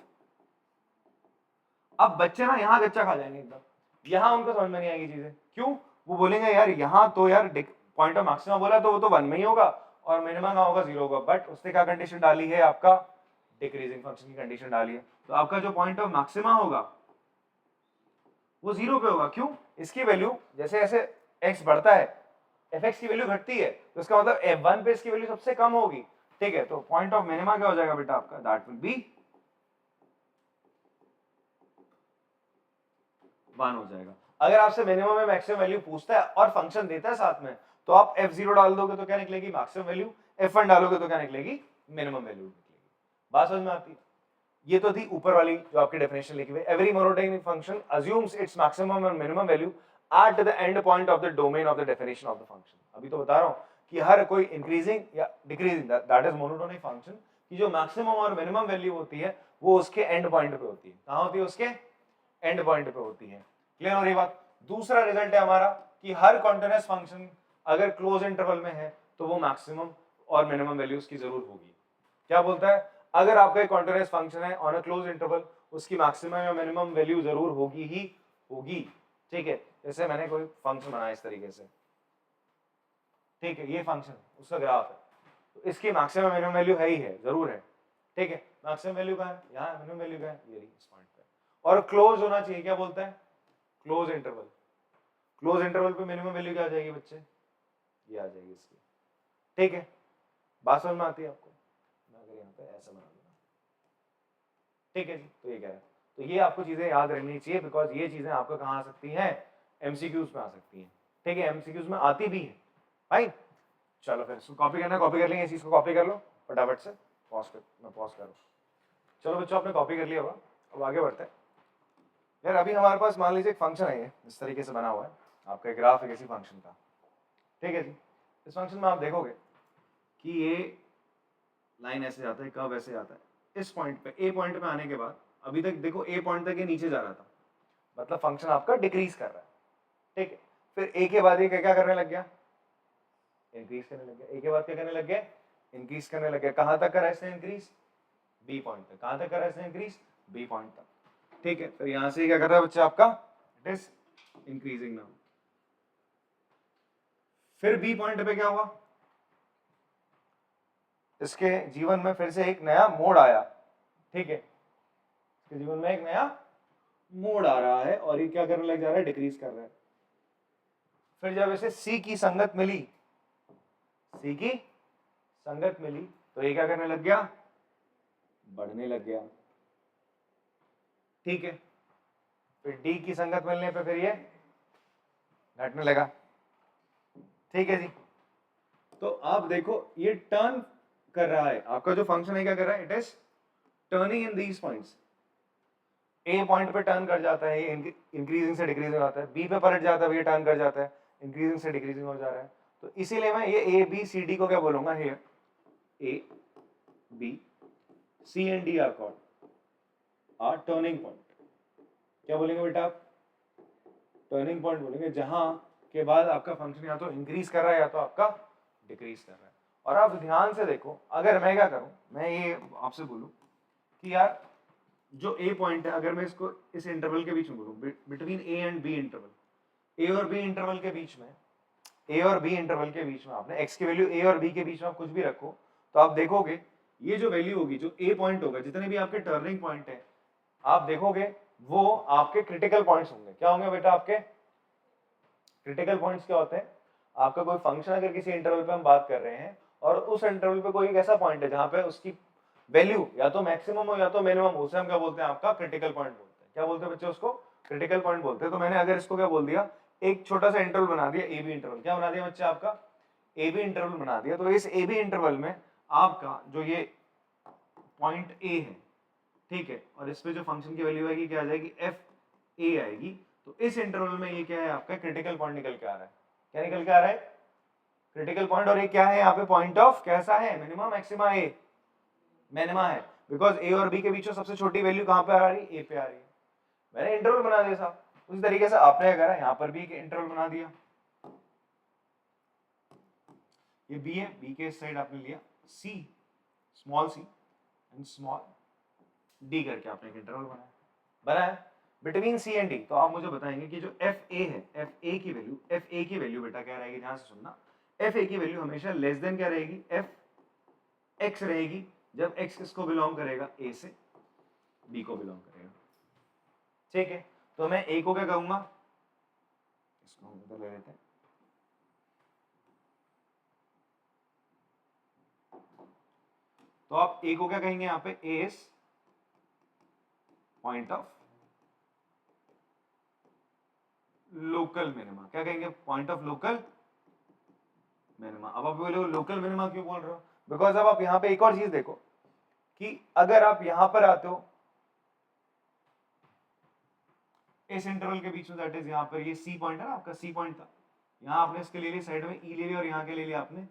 अब बच्चे ना यहाँ गच्चा खा जाएंगे एकदम, यहाँ उनको समझ में नहीं आएगी चीजें, क्यों, वो बोलेंगे यार यहाँ तो यार पॉइंट ऑफ मैक्सिमा बोला तो वो तो 1 में ही होगा और मिनिमम कहाँ होगा, 0 होगा, बट उसने क्या कंडीशन डाली है, आपका डिक्रीजिंग फंक्शन की कंडीशन डाली है, तो आपका जो पॉइंट ऑफ मैक्सिमा होगा वो 0 पे होगा, क्यों, इसकी वैल्यू जैसे जैसे x बढ़ता है fx की वैल्यू घटती है, तो इसका मतलब f1 पे इसकी वैल्यू सबसे कम होगी, ठीक है, तो पॉइंट ऑफ मिनिमा क्या हो जाएगा बेटा आपका, दैट विल बी 1 हो जाएगा। अगर आपसे मिनिमम में मैक्सिमम वैल्यू पूछता है और फंक्शन देता है साथ में, तो आप f0 डाल दोगे तो क्या निकलेगी, मैक्सिमम वैल्यू, f1 डालोगे तो क्या निकलेगी, मिनिमम वैल्यू निकलेगी। बात समझ में आती है, ये तो थी ऊपर वाली जो आपकी डेफिनेशन लिखी हुई, every monotonic function assumes its maximum and minimum value at the end point of the domain of the definition of the function. अभी तो बता रहा हूं कि हर कोई इंक्रीजिंग या decreasing, that is monotonic function, की जो मैक्सिमम और मिनिमम वैल्यू होती है वो उसके एंड पॉइंट पे होती है, कहां होती है, उसके एंड पॉइंट पे होती है। क्लियर हो रही बात। दूसरा रिजल्ट है हमारा कि हर कॉन्टिन्यूअस फंक्शन अगर क्लोज इंटरवल में है तो वो मैक्सिमम और मिनिमम वैल्यूज की जरूर होगी। क्या बोलता है, अगर आपका एक कॉन्टिन्यूअस फंक्शन है ऑन अ क्लोज इंटरवल, उसकी मैक्सिमम या मिनिमम वैल्यू जरूर होगी ही होगी, ठीक है, जैसे मैंने कोई फंक्शन बनाया इस तरीके से, ठीक है, ये फंक्शन उसका ग्राफ है, तो इसकी मैक्सिमम मिनिमम वैल्यू है ही है, जरूर है, ठीक है, मैक्सिमम वैल्यू कहां है, यहाँ मिनिमम वैल्यू कहां है, ये इस पॉइंट पे, और क्लोज होना चाहिए, क्या बोलता है, क्लोज इंटरवल, क्लोज इंटरवल पे मिनिमम वैल्यू क्या आ जाएगी बच्चे, ये आ जाएगी इसकी, ठीक है, बात समझ में आती है आपको, मैं अगर यहाँ पे ऐसा बना दूंगा, ठीक है जी, तो ये क्या है, तो ये आपको चीजें याद रखनी चाहिए, बिकॉज ये चीजें आपको कहाँ आ सकती हैं, एमसीक्यूज में आ सकती हैं, ठीक है, एमसीक्यूज में आती भी है, फाइन। चलो फिर इसको कॉपी करना, कॉपी कर लेंगे, इस चीज को कॉपी कर लो फटाफट से, पॉज कर, मैं पॉज करूँ। चलो बच्चों आपने कॉपी कर लिया होगा, अब आगे बढ़ते हैं। यार अभी हमारे पास मान लीजिए एक फंक्शन है, ये इस तरीके से बना हुआ है, आपका ग्राफ है किसी फंक्शन का, ठीक है जी, इस फंक्शन में आप देखोगे कि ये लाइन ऐसे जाता है, कर्व ऐसे जाता है, इस पॉइंट पे, ए पॉइंट पे आने के बाद अभी तक देखो ए पॉइंट तक ये नीचे जा रहा था, मतलब फंक्शन आपका डिक्रीज कर रहा है, ठीक है, फिर ए के बाद ये क्या करने लग गया, इंक्रीज करने लग गया, ए के बाद क्या करने लग गया, इंक्रीज करने लग गया, कहां तक करा इसने इंक्रीज, बी पॉइंट तक, कहां तक करा इसने इंक्रीज, बी पॉइंट तक, ठीक है, फिर यहां से क्या कर रहा है बच्चा आपका, इट इज इंक्रीजिंग नाउ, फिर बी पॉइंट पे क्या हुआ, इसके जीवन में फिर से एक नया मोड़ आया, ठीक है, इसके जीवन में एक नया मोड आ रहा है और ये क्या करने लग जा रहा है, डिक्रीज कर रहा है। फिर जब इसे सी की संगत मिली, सी की संगत मिली, तो ये क्या करने लग गया, बढ़ने लग गया। ठीक है, फिर डी की संगत मिलने पे फिर ये घटने लगा। ठीक है जी, तो आप देखो ये टर्न कर रहा है, आपका जो फंक्शन है क्या कर रहा है, it is turning in these points. A point पे टर्न कर जाता है, ये इंक्रीजिंग से डिक्रीजिंग होता है, बी पे पलट जाता है, ये टर्न कर जाता है, इंक्रीजिंग से डिक्रीजिंग हो जा रहा है। तो इसीलिए मैं ये ए बी सी डी को क्या बोलूंगा, here A B C and D are called are turning point. क्या बोलेंगे बेटा आप, टर्निंग पॉइंट बोलेंगे, जहां के बाद आपका फंक्शन या तो इंक्रीज कर रहा है या तो आपका डिक्रीज कर रहा है। और आप ध्यान से देखो, अगर मैं क्या करूं, मैं ये आपसे बोलूं कि यार जो ए पॉइंट है, अगर मैं इसको इस इंटरवल के बीच में बोलूं, between A and B interval, A और बी इंटरवल के बीच में, ए और बी इंटरवल के बीच में आपने एक्स की वैल्यू ए और बी के बीच में आप कुछ भी रखो, तो आप देखोगे ये जो वैल्यू होगी, जो ए पॉइंट होगा, जितने भी आपके टर्निंग पॉइंट है, आप देखोगे वो आपके क्रिटिकल पॉइंट्स होंगे। क्या होंगे बेटा आपके क्रिटिकल पॉइंट्स? क्या होते हैं, आपका कोई फंक्शन अगर किसी इंटरवल पे हम बात कर रहे हैं और उस इंटरवल पे कोई एक ऐसा पॉइंट है जहां पे उसकी वैल्यू या तो मैक्सिमम हो या तो मिनिमम हो, उसे हम क्या बोलते हैं, आपका क्रिटिकल पॉइंट बोलते हैं। क्या बोलते हैं बच्चे उसको, क्रिटिकल पॉइंट बोलते हैं। तो मैंने अगर इसको क्या बोल दिया, एक छोटा सा इंटरवल बना दिया, ए बी इंटरवल। क्या बना दिया बच्चे आपका, ए बी इंटरवल बना दिया। तो इस ए बी इंटरवल में आपका जो ये पॉइंट ए है, ठीक है, और इस पे जो फंक्शन की वैल्यू आएगी क्या आ जाएगी, एफ ए आएगी। तो इस इंटरवल में ये क्या है, आपका क्रिटिकल पॉइंट निकल के आ रहा है। क्या निकल के आ रहा है, क्रिटिकल पॉइंट। और ये क्या है यहाँ पे, पॉइंट ऑफ कैसा है, मिनिमम मैक्सिमा, ए मिनिमा है, बिकॉज ए और बी के बीच में सबसे छोटी वैल्यू कहां पे आ रही है, ए पे आ रही है। मैंने इंटरवल बना दिया साहब, उसी तरीके से आपने क्या करा, यहाँ पर भी एक इंटरवल बना दिया। ये बी है, बी के इस साइड आपने लिया C, small C and small D करके आपने एक इंटरवल बनाया बिटवीन सी एंड डी। तो आप मुझे बताएंगे कि जो एफ ए है, एफ ए की वैल्यू, एफ ए की वैल्यू बेटा क्या रहेगी, ध्यान से सुनना, एफ ए की वैल्यू हमेशा लेस देन क्या रहेगी, एफ एक्स रहेगी, जब एक्स किसको बिलोंग करेगा, ए से बी को बिलोंग करेगा। ठीक है, तो मैं ए को क्या कहूंगा, इसको हम इधर ले लेते हैं, तो आप ए को क्या कहेंगे यहाँ पे, A is point of local minima. क्या कहेंगे, पॉइंट ऑफ लोकल मिनिमा। अब आप बोलोगे लोकल मिनिमा क्यों बोल रहे हो, बिकॉज अब आप यहाँ पे एक और चीज देखो कि अगर आप यहां पर आते हो इस इंटरवल के बीच में, दैट इज यहाँ पर ये सी पॉइंट है ना, आपका सी पॉइंट था, यहाँ आपने इसके ले लिया साइड में ई ले लिया, और यहाँ के ले लिया आपने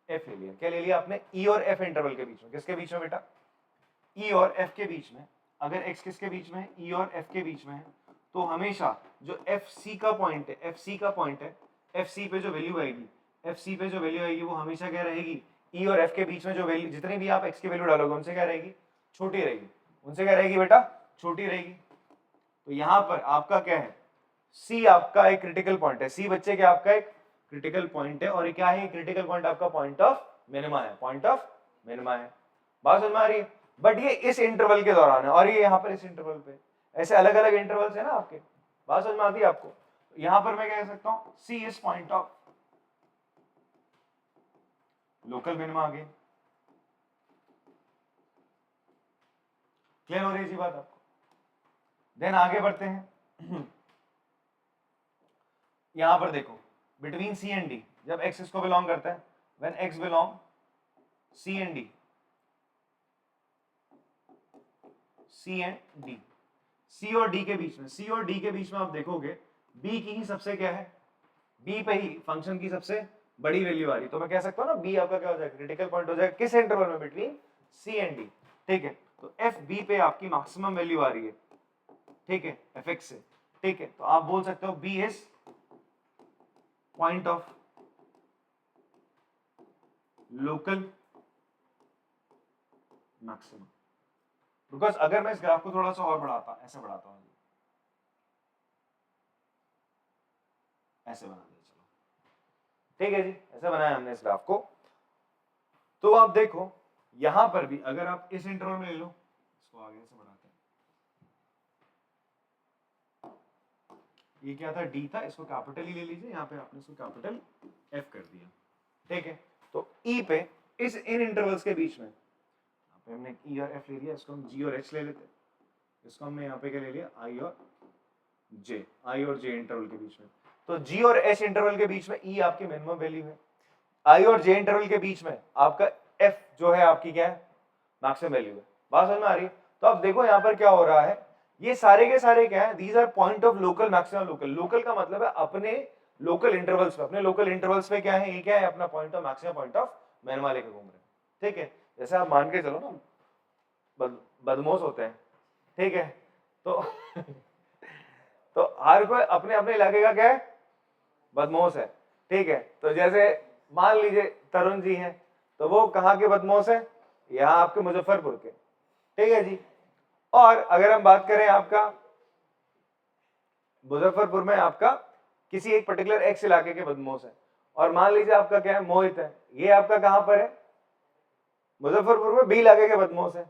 एफ ले लिया। क्या ले लिया आपने, ई और एफ इंटरवल के बीच में। किसके बीच में बेटा, ई और एफ के बीच में। अगर एक्स किसके बीच में है, ई और एफ के बीच में है, तो हमेशा जो एफ सी का पॉइंट है, एफ सी का पॉइंट है, एफ सी पे जो वैल्यू आएगी, एफ सी पे जो वैल्यू आएगी वो हमेशा क्या रहेगी, ई और एफ के बीच में जो वैल्यू, जितनी भी आप एक्स की वैल्यू डालोगे उनसे क्या रहेगी, छोटी रहेगी। उनसे क्या रहेगी बेटा, छोटी रहेगी। तो यहां पर आपका क्या है, सी आपका एक क्रिटिकल पॉइंट है, सी बच्चे के आपका एक क्रिटिकल पॉइंट है, और ये क्या है, क्रिटिकल पॉइंट आपका पॉइंट ऑफ मिनिमा है, पॉइंट ऑफ मिनिमा है। बात समझ में आ रही है, बट ये इस इंटरवल के दौरान है, और ये यहाँ पर इस इंटरवल पे, ऐसे अलग अलग इंटरवल्स है ना आपके। बात समझ में आती है आपको, यहां पर मैं कह सकता हूं C is point of local minima. आगे क्लियर हो रही है बात आपको, देन आगे बढ़ते हैं। यहां पर देखो बिटवीन सी एंड डी, जब एक्स इसको बिलोंग करता है, when X belong C and D, C and D, C और डी के बीच में, सी और डी के बीच में आप देखोगे बी की ही सबसे क्या है, बी पे ही फंक्शन की सबसे बड़ी वैल्यू आ रही, तो मैं कह सकता हूं ना बी आपका क्या हो जाएगा, क्रिटिकल पॉइंट हो जाएगा, किस इंटरवल में, बिटवीन सी एंड डी। ठीक है, तो एफ बी पे आपकी मैक्सिमम वैल्यू आ रही है, ठीक है, एफ एक्स से। ठीक है, तो आप बोल सकते हो B is point of local maximum. Because अगर मैं इस ग्राफ को थोड़ा सा और बढ़ाता, ऐसे बढ़ाता हूं, ऐसे बना दिया, चलो ठीक है जी, ऐसे बनाया हमने इस ग्राफ को। तो आप देखो यहां पर भी अगर आप इस इंटरवल में ले लो, इसको आगे से बढ़ाते हैं, ये क्या था, डी था, इसको कैपिटल ही ले लीजिए, यहाँ पे आपने इसको कैपिटल एफ कर दिया, ठीक है। तो ई पे इस इन इंटरवल्स के बीच में यहाँ पे हमने ई और एफ ले लिया, इसको हम जी और एच ले लेते हैं, इसको हमने यहाँ पे क्या ले लिया, आई और जे, आई और जे इंटरवल के बीच में। तो जी और एच इंटरवल के बीच में ई आपकी मिनिमम वैल्यू है, आई और जे इंटरवल के बीच में आपका एफ जो है आपकी क्या है, मैक्सिमम वैल्यू है। बात समझ में आ रही है? तो अब देखो यहाँ पर क्या हो रहा है, ये सारे के सारे क्या है, these are point of local maximum local. Local का मतलब है अपने लोकल इंटरवल्स पे, अपने लोकल इंटरवल्स पे क्या है, ये क्या है अपना point of maximum, point of minima लेके घूम रहे हैं, ठीक है। जैसे आप मान के चलो ना बदमाश होते हैं, ठीक है, तो तो हर कोई अपने अपने इलाके का क्या है, बदमाश है, ठीक है। तो जैसे मान लीजिए तरुण जी हैं, तो वो कहाँ के बदमाश है, यहाँ आपके मुजफ्फरपुर के, ठीक है जी। और अगर हम बात करें आपका मुजफ्फरपुर में आपका किसी एक पर्टिकुलर एक्स इलाके के बदमाश है, और मान लीजिए आपका क्या है, मोहित है, ये आपका कहां पर है, मुजफ्फरपुर में बी इलाके के बदमाश है,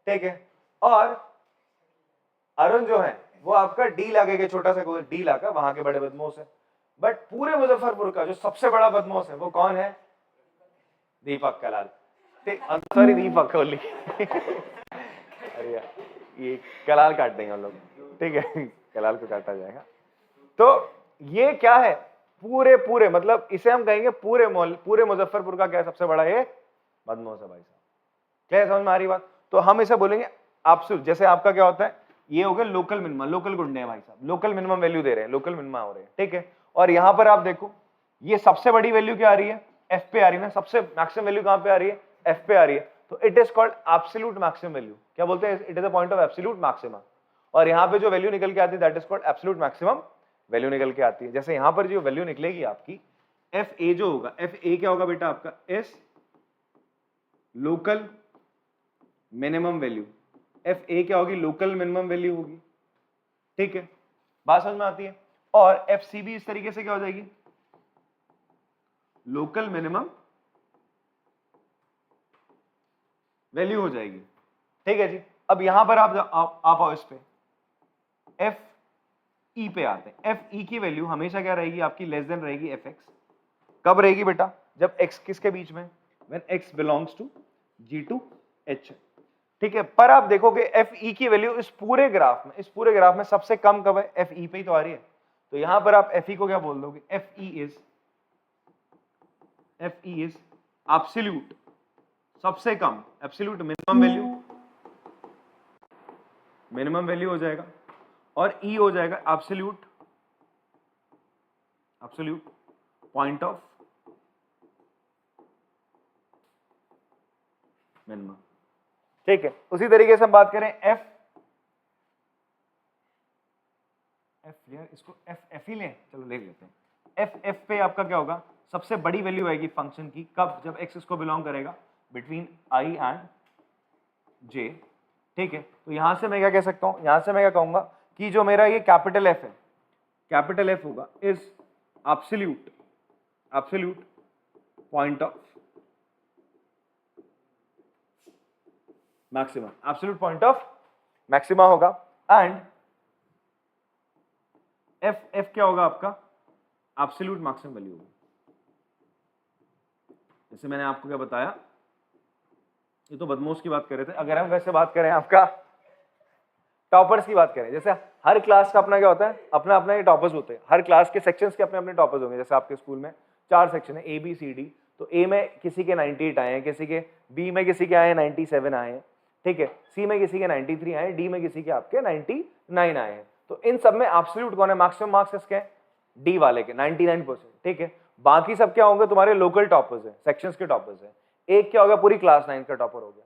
ठीक है। और अरुण जो है वो आपका डी इलाके के, छोटा सा डी इलाका, वहां के बड़े बदमाश है। बट पूरे मुजफ्फरपुर का जो सबसे बड़ा बदमाश है वो कौन है, दीपक कलाल, सॉरी दीपक कोहली अरे यार ये कलाल काट देंगे हम लोग, ठीक है, कलाल को काटा जाएगा। तो ये क्या है, पूरे पूरे मतलब इसे हम कहेंगे पूरे मुजफ्फरपुर का क्या है, सबसे बड़ा ये बदमाश है भाई साहब। क्या समझ में आ रही बात? तो हम इसे बोलेंगे एब्सोल्यूट। जैसे आपका क्या होता है, ये हो गया लोकल मिनिमम, लोकल गुंडे हैं भाई साहब, लोकल मिनिमम वैल्यू दे रहे हैं, लोकल मिनिमम हो रहे हैं, ठीक है। और यहां पर आप देखो ये सबसे बड़ी वैल्यू क्या आ रही है, एफ पे आ रही है ना, सबसे मैक्सिमम वैल्यू कहां पे आ रही है, एफ पे आ रही है। तो it is called absolute maximum value. क्या बोलते हैं, it is the point of absolute maximum. और यहां पे जो वैल्यू निकल के आती है that is called absolute maximum value निकल के आती है। जैसे यहां पर जो वैल्यू निकलेगी आपकी एफ ए जो होगा, एफ ए क्या होगा बेटा आपका, S local minimum value, F A क्या होगी, लोकल मिनिमम वैल्यू होगी, ठीक है, बात समझ में आती है। और एफ सी भी इस तरीके से क्या हो जाएगी, लोकल मिनिमम वैल्यू हो जाएगी, ठीक है जी। अब यहां पर आप आओ इस पे, एफ ई पे आते हैं। एफ ई की वैल्यू हमेशा क्या रहेगी आपकी, लेस देन रहेगी एफ एक्स। कब रहेगी बेटा, जब एक्स किसके बीच में, when X belongs to G to H, ठीक है। पर आप देखोगे एफ ई की वैल्यू इस पूरे ग्राफ में सबसे कम कब है, एफ ई पे ही तो आ रही है। तो यहां पर आप एफ ई को क्या बोल दोगे, एफ ई इज एब्सोल्यूट, सबसे कम, एब्सोल्यूट मिनिमम वैल्यू हो जाएगा, और ई हो जाएगा एब्सोल्यूट पॉइंट ऑफ मिनिमम, ठीक है। उसी तरीके से हम बात करें एफ यार इसको एफ ही लें, चलो ले लेते हैं। एफ पे आपका क्या होगा, सबसे बड़ी वैल्यू आएगी फंक्शन की कब, जब एक्स इसको बिलोंग करेगा बिटवीन आई एंड जे, ठीक है। तो यहां से मैं क्या कह सकता हूं, यहां से मैं क्या कहूंगा कि जो मेरा ये कैपिटल एफ है, कैपिटल एफ होगा is absolute point of maxima, absolute point of maxima होगा। एंड एफ क्या होगा आपका, एब्सोल्यूट मैक्सिमम वैल्यू होगा। जैसे मैंने आपको क्या बताया, ये तो बदमाश की बात कर रहे थे। अगर हम वैसे बात करें आपका टॉपर्स की बात करें, जैसे हर क्लास का अपना क्या होता है, अपना अपना ये टॉपर्स होते हैं, हर क्लास के सेक्शंस के अपने अपने टॉपर्स होंगे। जैसे आपके स्कूल में 4 सेक्शन है, ए बी सी डी, तो ए में किसी के 98 आए हैं, किसी के बी में किसी के आए हैं 97 आए हैं, ठीक है, सी में किसी के 93 आए हैं, डी में किसी के आपके 99 आए हैं। तो इन सब में एब्सोल्यूट कौन है, मैक्सिमम मार्क्स किसके हैं, डी वाले के 99%, ठीक है। बाकी सब क्या होंगे, तुम्हारे लोकल टॉपर्स हैं, सेक्शंस के टॉपर्स हैं। एक क्या होगा, पूरी क्लास 9 का टॉपर हो गया,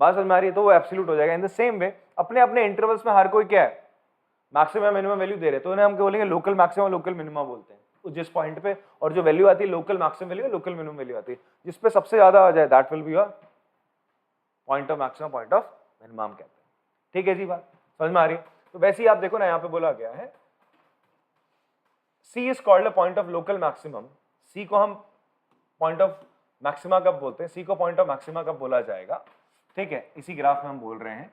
बात समझ में आ रही है, तो वो एब्सोल्यूट हो जाएगा। इन द सेम वे अपने अपने इंटरवल्स में हर कोई क्या है, मैक्सिमम मिनिमम वैल्यू दे रहे हैं, तो इन्हें हम क्या बोलेंगे, लोकल मैक्सिमम लोकल मिनिमम बोलते हैं। जिस पॉइंट पे और जो वैल्यू आती है local maximum value, local minimum value आती है, जिस पे सबसे ज्यादा आ जाए that will be your point of maximum, point of minimum कहते हैं, ठीक है जी। बात समझ में आ रही है? तो वैसे ही आप देखो ना, यहाँ पे बोला गया है C is called a point of local maximum. C को हम पॉइंट ऑफ मैक्सिमा कब बोलते हैं, C को पॉइंट ऑफ मैक्सिमा कब बोला जाएगा, ठीक है, इसी ग्राफ में हम बोल रहे हैं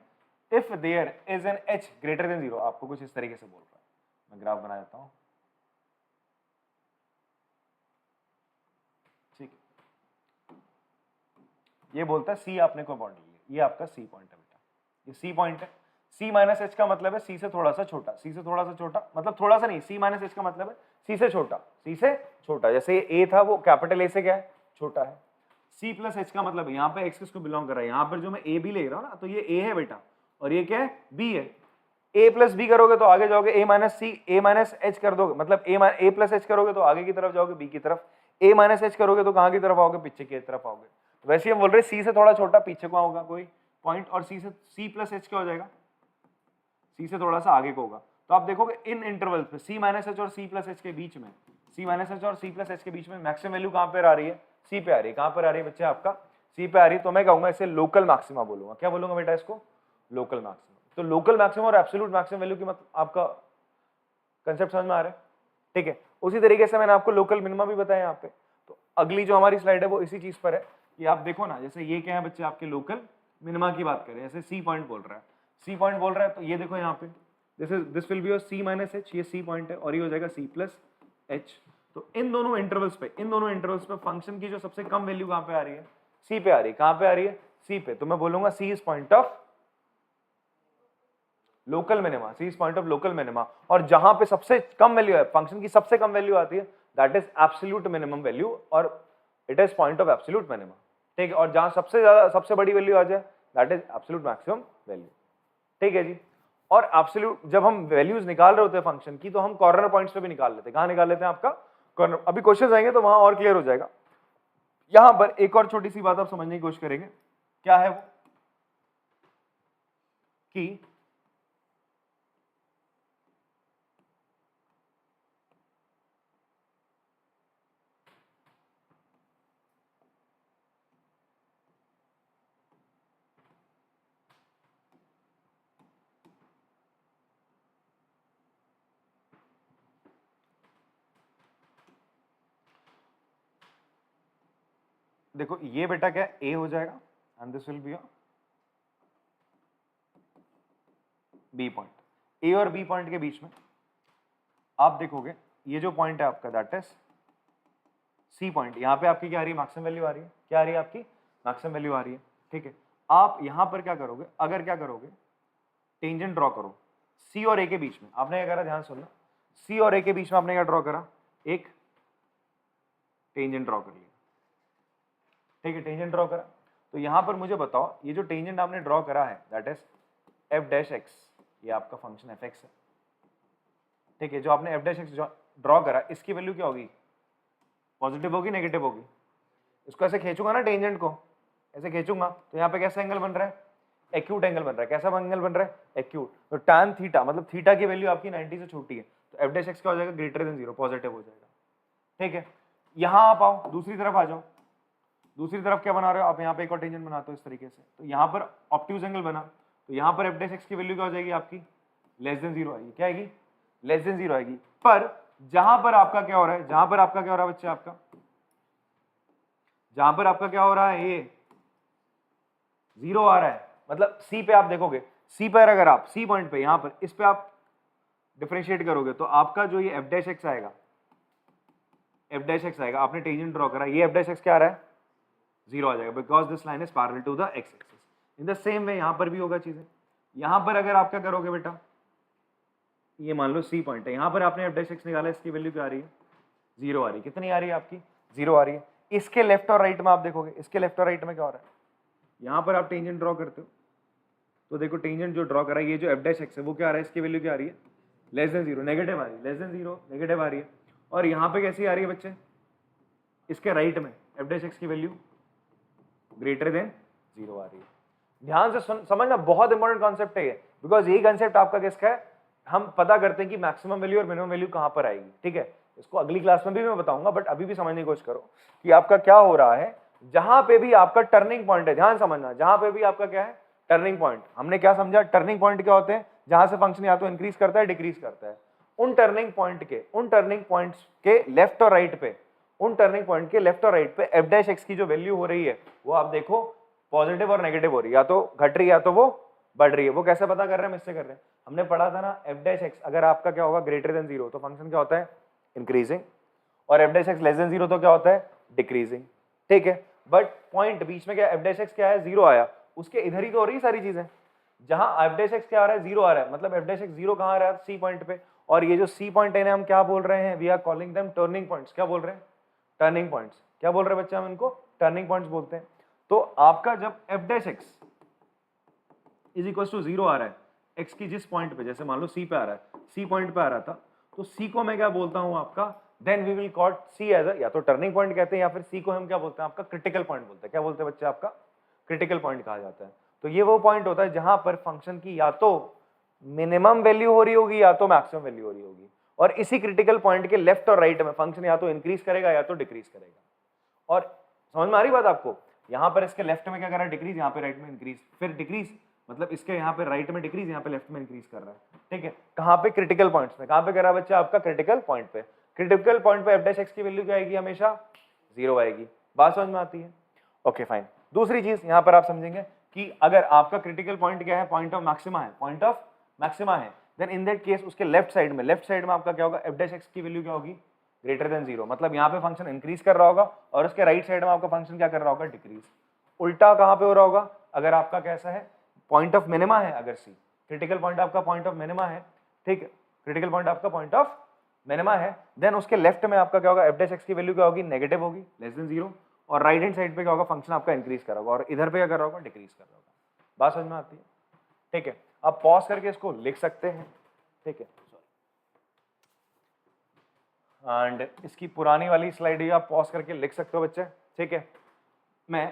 if there is an h greater than 0। आपको कुछ इस तरीके से बोल रहा है, मैं ग्राफ बना देता हूं। ये बोलता है सी आपने कोई पॉइंट लिया, ये आपका सी पॉइंट है बेटा, ये सी पॉइंट है। सी माइनस एच का मतलब है सी से थोड़ा सा छोटा, सी से थोड़ा सा छोटा मतलब थोड़ा सा नहीं, सी माइनस एच का मतलब है सी से छोटा, सी से छोटा। जैसे ये ए था वो कैपिटल ए से क्या है, छोटा है। सी प्लस एच का मतलब यहाँ पे एक्स किसको बिलोंग कर रहा है, यहाँ पर जो मैं ए बी ले रहा हूँ ना, तो ये ए है बेटा और ये क्या है, बी है। ए प्लस बी करोगे तो आगे जाओगे ए माइनस सी, ए माइनस एच कर दोगे मतलब ए प्लस एच करोगे तो आगे की तरफ जाओगे बी की तरफ, ए माइनस एच करोगे तो कहाँ की तरफ आओगे, पीछे की तरफ आओगे। तो वैसे हम बोल रहे हैं सी से थोड़ा छोटा पीछे को होगा कोई पॉइंट, और सी से सी प्लस एच क्या हो जाएगा, सी से थोड़ा सा आगे को होगा। तो आप देखोगे इन इंटरवल पे सी माइनस एच और सी प्लस एच के बीच में, सी माइनस एच और सी प्लस एच के बीच में मैक्सिमम वैल्यू कहाँ पर आ रही है, सी पे आ रही है। कहाँ पर आ रही है बच्चे आपका, सी पे आ रही है। तो मैं कहूंगा इसे लोकल मैक्सिमा बोलूंगा। क्या बोलूंगा बेटा इसको, लोकल मैक्सिमा। तो लोकल मैक्सिमम और एब्सोल्यूट मैक्सिमम वैल्यू की मतलब आपका कंसेप्ट समझ में आ रहा है, ठीक है। उसी तरीके से मैंने आपको लोकल मिनिमा भी बताया यहाँ पे। तो अगली जो हमारी स्लाइड है वो इसी चीज पर है कि आप देखो ना, जैसे ये क्या है बच्चे आपके लोकल मिनिमा की बात करें, जैसे सी पॉइंट बोल रहा है, सी पॉइंट बोल रहा है, तो ये देखो यहाँ पे this will be your C minus H, ये सी पॉइंट है और ये हो जाएगा सी प्लस एच। तो इन दोनों इंटरवल्स पे फंक्शन की जो सबसे कम वैल्यू कहाँ पे आ रही है, सी पे आ रही है। कहाँ पे आ रही है, सी पे। तो मैं बोलूंगा C is point of local minima, C is point of local minima. और जहां पे सबसे कम वैल्यू है, फंक्शन की सबसे कम वैल्यू आती है, that is absolute minimum value और it is point of absolute minima, ठीक है। और जहां सबसे ज्यादा सबसे बड़ी वैल्यू आ जाए that is absolute maximum value, ठीक है जी। और एब्सोल्यूट जब हम वैल्यूज निकाल रहे होते हैं फंक्शन की, तो हम कॉर्नर पॉइंट्स पे भी निकाल लेते हैं। कहां निकाल लेते हैं आपका कॉर्नर, अभी क्वेश्चन आएंगे तो वहां और क्लियर हो जाएगा। यहां पर एक और छोटी सी बात आप समझने की कोशिश करेंगे, क्या है वो कि देखो ये बेटा क्या है, ए हो जाएगा and this will be B point. A और बी पॉइंट के बीच में आप देखोगे ये जो पॉइंट है आपका दैट इज सी पॉइंट। यहाँ पे आपकी क्या आ रही है, मैक्सिमम वैल्यू आ रही है। क्या आ रही है आपकी, मैक्सिमम वैल्यू आ रही है, ठीक है। आप यहाँ पर क्या करोगे, अगर क्या करोगे, टेंजेंट ड्रॉ करो सी और ए के बीच में। आपने क्या करा, ध्यान सुनना, सी और ए के बीच में आपने क्या ड्रॉ करा, एक टेंजेंट ड्रॉ कर लिया, ठीक है। टेंजेंट ड्रॉ करा, तो यहाँ पर मुझे बताओ ये जो टेंजेंट आपने ड्रॉ करा है that is F dash x, ये आपका फंक्शन एफ एक्स है, ठीक है। जो आपने एफ डैश एक्स ड्रॉ करा इसकी वैल्यू क्या होगी, पॉजिटिव होगी नेगेटिव होगी। इसको ऐसे खींचूंगा ना, टेंजेंट को ऐसे खींचूंगा तो यहाँ पे कैसा एंगल बन रहा है, एक्यूट एंगल बन रहा है। कैसा एंगल बन रहा है, एक्यूट। तो tan थीटा मतलब थीटा की वैल्यू आपकी 90 से छोटी है, तो एफ डैश एक्स क्या हो जाएगा, ग्रेटर देन 0, पॉजिटिव हो जाएगा, ठीक है। यहाँ आप आओ, दूसरी तरफ आ जाओ। दूसरी तरफ क्या बना रहे हो आप, यहाँ पे एक और टेंजेंट बनाते हो इस तरीके से, तो यहाँ पर ऑब्ट्यूज एंगल बना, तो यहाँ पर एफ डैश एक्स की वैल्यू क्या हो जाएगी आपकी, लेस देन 0 आएगी। क्या आएगी, लेस देन 0 आएगी। पर जहां पर आपका क्या हो रहा है, जहां पर आपका क्या हो रहा है बच्चे, आपका जहां पर आपका क्या हो रहा है, ये 0 आ रहा है, मतलब सी पे आप देखोगे, सी पर अगर आप सी पॉइंट पे यहां पर इस पे आप डिफरेंशिएट करोगे तो आपका जो ये एफ डैश एक्स आएगा, एफ डैश एक्स आएगा, आपने टेंजेंट ड्रॉ करा, ये एफ डैश एक्स क्या आ रहा है, 0 आ जाएगा, because this line is parallel to the X axis. In the same way यहां पर भी होगा चीजें। यहां पर अगर आप क्या करोगे बेटा, ये मान लो सी पॉइंट है, यहां पर आपने एफ डैश एक्स निकाला, इसकी वैल्यू क्या आ रही है, 0 आ रही है। कितनी आ रही है आपकी, 0 आ रही है। इसके लेफ्ट और राइट में आप देखोगे, इसके लेफ्ट और राइट में क्या हो रहा है, यहां पर आप टेंजेंट ड्रॉ करते हो तो देखो टेंजेंट जो ड्रॉ करा है, ये जो एफ डैश एक्स है वो क्या आ रहा है, इसकी वैल्यू क्या आ रही है, लेस देन 0, नेगेटिव आ रही है, लेस देन 0 नेगेटिव आ रही है। और यहाँ पे कैसी आ रही है बच्चे, इसके राइट में एफ डैश एक्स की वैल्यू ग्रेटर देन 0 आ रही है। ध्यान से समझना, बहुत इंपॉर्टेंट कॉन्सेप्ट है ये, बिकॉज यही कॉन्सेप्ट आपका किसका है, हम पता करते हैं कि मैक्सिमम वैल्यू और मिनिमम वैल्यू कहां पर आएगी, ठीक है। इसको अगली क्लास में भी मैं बताऊंगा, बट अभी भी समझने की कोशिश करो कि आपका क्या हो रहा है। जहां पे भी आपका टर्निंग पॉइंट है, ध्यान समझना, जहां पे भी आपका क्या है, टर्निंग पॉइंट। हमने क्या समझा, टर्निंग पॉइंट क्या होते हैं, जहां से फंक्शन या तो इंक्रीज करता है डिक्रीज करता है। उन टर्निंग पॉइंट्स के लेफ्ट और राइट पे, उन टर्निंग पॉइंट के लेफ्ट और राइट पे एफ डैश एक्स की जो वैल्यू हो रही है वो आप देखो पॉजिटिव और नेगेटिव हो रही है, या तो घट रही है या तो वो बढ़ रही है। वो कैसे पता कर रहे हैं, इससे कर रहे हैं, हमने पढ़ा था ना, एफ डैश एक्स अगर आपका क्या होगा, ग्रेटर देन 0 तो फंक्शन क्या होता है, इंक्रीजिंग, और F dash x less than 0 तो क्या होता है, डिक्रीजिंग, ठीक है। बट पॉइंट बीच में क्या एफ डैश एक्स क्या है, 0 आया, उसके इधर ही तो हो रही सारी चीजें। जहां एफ डैश एक्स क्या आ रहा है, 0 आ रहा है, मतलब एफ डैश एक्स 0 कहां आ रहा है, सी पॉइंट पे। और ये जो सी पॉइंट है हम क्या बोल रहे हैं, we are calling them turning points. क्या बोल रहे हैं, टर्निंग पॉइंट्स। क्या बोल रहे हैं बच्चे, हम इनको टर्निंग पॉइंट्स बोलते हैं। तो आपका जब F dash X is equal to 0 आ रहा है एक्स की जिस पॉइंट पे, जैसे मान लो सी पे आ रहा है, सी पॉइंट पे आ रहा था, तो सी को मैं क्या बोलता हूं आपका, then we will call C as या तो टर्निंग पॉइंट कहते हैं, या फिर सी को हम क्या बोलते हैं, आपका क्रिटिकल पॉइंट बोलते हैं। क्या बोलते हैं बच्चे, आपका क्रिटिकल पॉइंट कहा जाता है। तो ये वो पॉइंट होता है जहां पर फंक्शन की या तो मिनिमम वैल्यू हो रही होगी या तो मैक्सिमम वैल्यू हो रही होगी, और इसी क्रिटिकल पॉइंट के लेफ्ट और राइट में फंक्शन या तो इंक्रीज करेगा या तो डिक्रीज करेगा। और समझ में आ रही बात आपको, यहां पर इसके लेफ्ट में क्या कर रहा है, डिक्रीज, यहां पे राइट में इंक्रीज, फिर डिक्रीज मतलब इसके यहाँ पे राइट में डिक्रीज, यहाँ पे लेफ्ट में इंक्रीज कर रहा है। ठीक है, कहाँ पे, क्रिटिकल पॉइंट्स में। कहाँ पे कर रहा है बच्चा, आपका क्रिटिकल पॉइंट पे। क्रिटिकल पॉइंट पे एफ डैश एक्स की वैल्यू क्या आएगी, हमेशा 0 आएगी। बात समझ में आती है, ओके फाइन। दूसरी चीज यहाँ पर आप समझेंगे कि अगर आपका क्रिटिकल पॉइंट क्या है, पॉइंट ऑफ मैक्सिमा है, पॉइंट ऑफ मैक्सिमा है, देन इन दैट केस उसके लेफ्ट साइड में आपका क्या होगा, एफ डैश एक्स की वैल्यू क्या होगी, ग्रेटर देन 0। मतलब यहाँ पे फंक्शन इंक्रीज कर रहा होगा और उसके राइट साइड में आपका फंक्शन क्या कर रहा होगा, डिक्रीज। उल्टा कहाँ पे हो रहा होगा, अगर आपका कैसा है, पॉइंट ऑफ मिनिमा है, अगर सी क्रिटिकल पॉइंट आपका पॉइंट ऑफ मिनिमा है, ठीक है, क्रिटिकल पॉइंट आपका पॉइंट ऑफ मिनिमा है, देन उसके लेफ्ट में आपका क्या होगा, एफ डैश एक्स की वैल्यू क्या होगी, नेगेटिव होगी, लेस देन 0, और राइट हैंड साइड पे क्या होगा, फंक्शन आपका इंक्रीज कर रहा होगा, और इधर पे क्या कर रहा होगा, डिक्रीज कर रहा होगा। बात समझ में आती है, ठीक है। आप पॉज करके इसको लिख सकते हैं, ठीक है, एंड इसकी पुरानी वाली स्लाइड ही आप पॉज करके लिख सकते हो बच्चे, ठीक है। मैं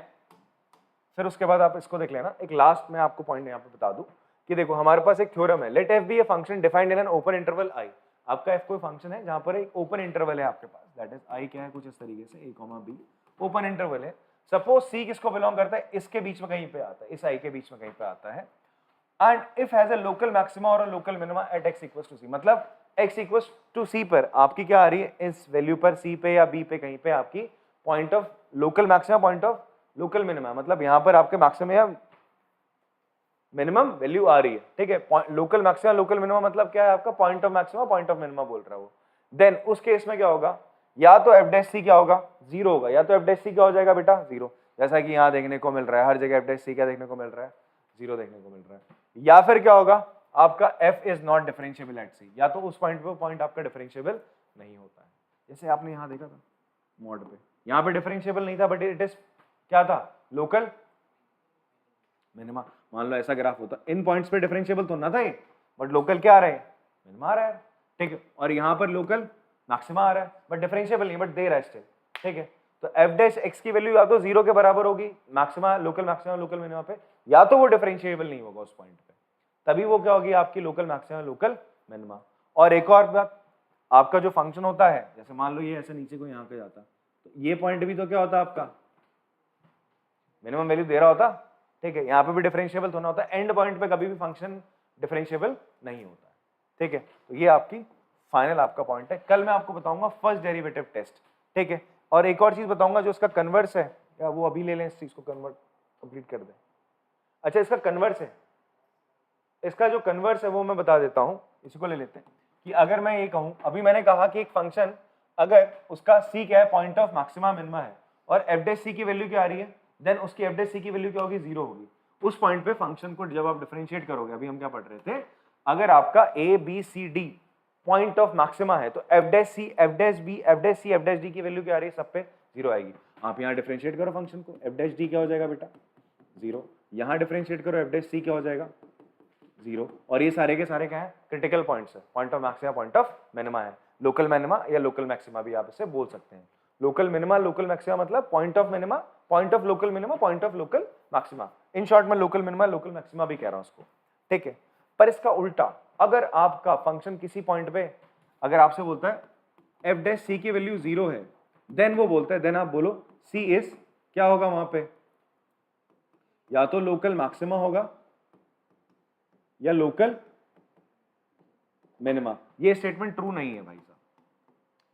फिर उसके बाद आप इसको देख लेना। एक लास्ट में आपको पॉइंट यहाँ पे बता दूं कि देखो हमारे पास एक थ्योरम है, let F be a function defined in an open interval I. आपका एफ कोई फंक्शन है जहां पर एक ओपन इंटरवल है आपके पास, दैट इज आई क्या है, कुछ इस तरीके से a, b ओपन इंटरवल है। सपोज सी किसको बिलोंग करता है, इसके बीच में कहीं पे आता है, इस आई के बीच में कहीं पे आता है, and if has a local maxima और a local minima at x equals to C. मतलब x इक्वल्स टू सी पर आपकी क्या आ रही है, इस वैल्यू पर सी पे या b पे कहीं पे आपकी point of local maxima, point of local minima, मतलब यहां पर आपके मैक्सिमम या मिनिमम वैल्यू आ रही है, ठीक है। लोकल मैक्सिमा लोकल मिनिमा मतलब क्या है, आपका point of maxima point of minima बोल रहा है वो। देन उस केस में क्या होगा, या तो एफ डैश सी क्या होगा, 0 होगा, या तो एफ डैश सी क्या हो जाएगा बेटा, 0। जैसा कि यहाँ देखने को मिल रहा है, हर जगह एफ डैश सी क्या देखने को मिल रहा है, 0 देखने को मिल रहा है। या फिर क्या होगा, आपका f is not differentiable at C, या तो उस पॉइंट पे पॉइंट आपका डिफरेंशिएबल नहीं होता है। जैसे आपने यहाँ देखा था मॉड पे, यहाँ पे डिफरेंशिएबल नहीं था, बट इट इज क्या था, लोकल मिनिमा। मान लो ऐसा ग्राफ होता, इन पॉइंट्स पे डिफरेंशिएबल तो ना था ये, बट लोकल क्या आ रहा है, मिनिमा आ रहा है, ठीक है। और यहाँ पर लोकल मैक्सिमा आ रहा है, बट डिफरेंशिएबल नहीं, बट दे रहा है स्टिल, ठीक है। तो एफ डैश एक्स की वैल्यू या तो 0 के बराबर होगी, maxima local maxima local minima पे, या तो वो डिफरेंशिएबल नहीं होगा उस पॉइंट पे, तभी वो क्या होगी, आपकी लोकल मैक्सिमा लोकल मिनिमा। और एक और बात, आपका जो फंक्शन होता है, जैसे मान लो ये ऐसे नीचे को यहाँ पे जाता, तो ये पॉइंट भी तो क्या होता आपका, मिनिमम वैल्यू दे रहा होता, ठीक है। यहाँ पे भी डिफरेंशिएबल होना होता है, एंड पॉइंट पे कभी भी फंक्शन डिफरेंशिएबल नहीं होता है, ठीक है। तो ये आपकी फाइनल आपका पॉइंट है। कल मैं आपको बताऊंगा फर्स्ट डेरिवेटिव टेस्ट, ठीक है। और एक और चीज बताऊंगा जो इसका कन्वर्स है, क्या वो अभी ले लें, इस चीज को कन्वर्ट कंप्लीट कर दें। अच्छा, इसका कन्वर्स है, इसका जो कन्वर्स है वो मैं बता देता हूं, इसको ले लेते हैं। कि अगर मैं ये कहूं, अभी मैंने कहा कि एक फंक्शन अगर उसका सी क्या है, पॉइंट ऑफ मैक्सिमा मिनिमा है, और एफ डैश सी की वैल्यू क्या आ रही है, देन उसकी एफ डैश सी की वैल्यू क्या होगी, 0 होगी। उस पॉइंट पे फंक्शन को जब आप डिफरेंशिएट करोगे, अभी हम क्या पढ़ रहे थे, अगर आपका A B C D point of maxima है, तो F dash C F dash B F dash C F dash D की वैल्यू क्या आ रही है, सब पे 0 आएगी। आप यहाँ डिफरेंशिएट करो फंक्शन को, एफ डैश डी क्या हो जाएगा बेटा, 0। यहाँ डिफरेंशिएट करो, एफ डैश सी क्या हो जाएगा, 0। और ये सारे के सारे क्या है, क्रिटिकल पॉइंट्स है, point of maxima point of minima है, लोकल मिनिमा या लोकल मैक्सिमा भी आप इसे बोल सकते हैं। लोकल मिनिमा लोकल मैक्सिमा मतलब point of minima point of local minima point of local maxima, in short में लोकल मिनिमा लोकल मैक्सिमा भी कह रहा हूं उसको, ठीक है। पर इसका उल्टा, अगर आपका फंक्शन किसी पॉइंट पे अगर आपसे बोलता है एफ डैश सी की वैल्यू 0 है, देन वो बोलता है, देन आप बोलो सी इज क्या होगा वहां पे, या तो लोकल मैक्सिमा होगा या लोकल मिनिमा। ये स्टेटमेंट ट्रू नहीं है भाई साहब,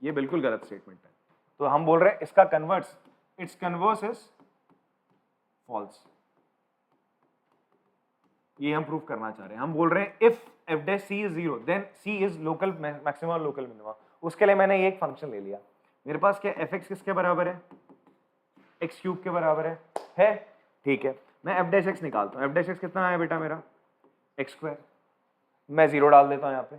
ये बिल्कुल गलत स्टेटमेंट है। तो हम बोल रहे हैं इसका converse, its converse is false. ये हम प्रूफ करना चाह रहे हैं। हम बोल रहे हैं if F dash C is 0 then C is local maxima और लोकल मिनिमा। उसके लिए मैंने ये एक फंक्शन ले लिया, मेरे पास क्या एफ एक्स किसके बराबर है, एक्स क्यूब के बराबर है? ठीक है, मैं एफ डैश एक्स निकालता हूँ। एफ डैश एक्स कितना आया बेटा मेरा? X square. मैं जीरो डाल देता हूँ यहाँ पे,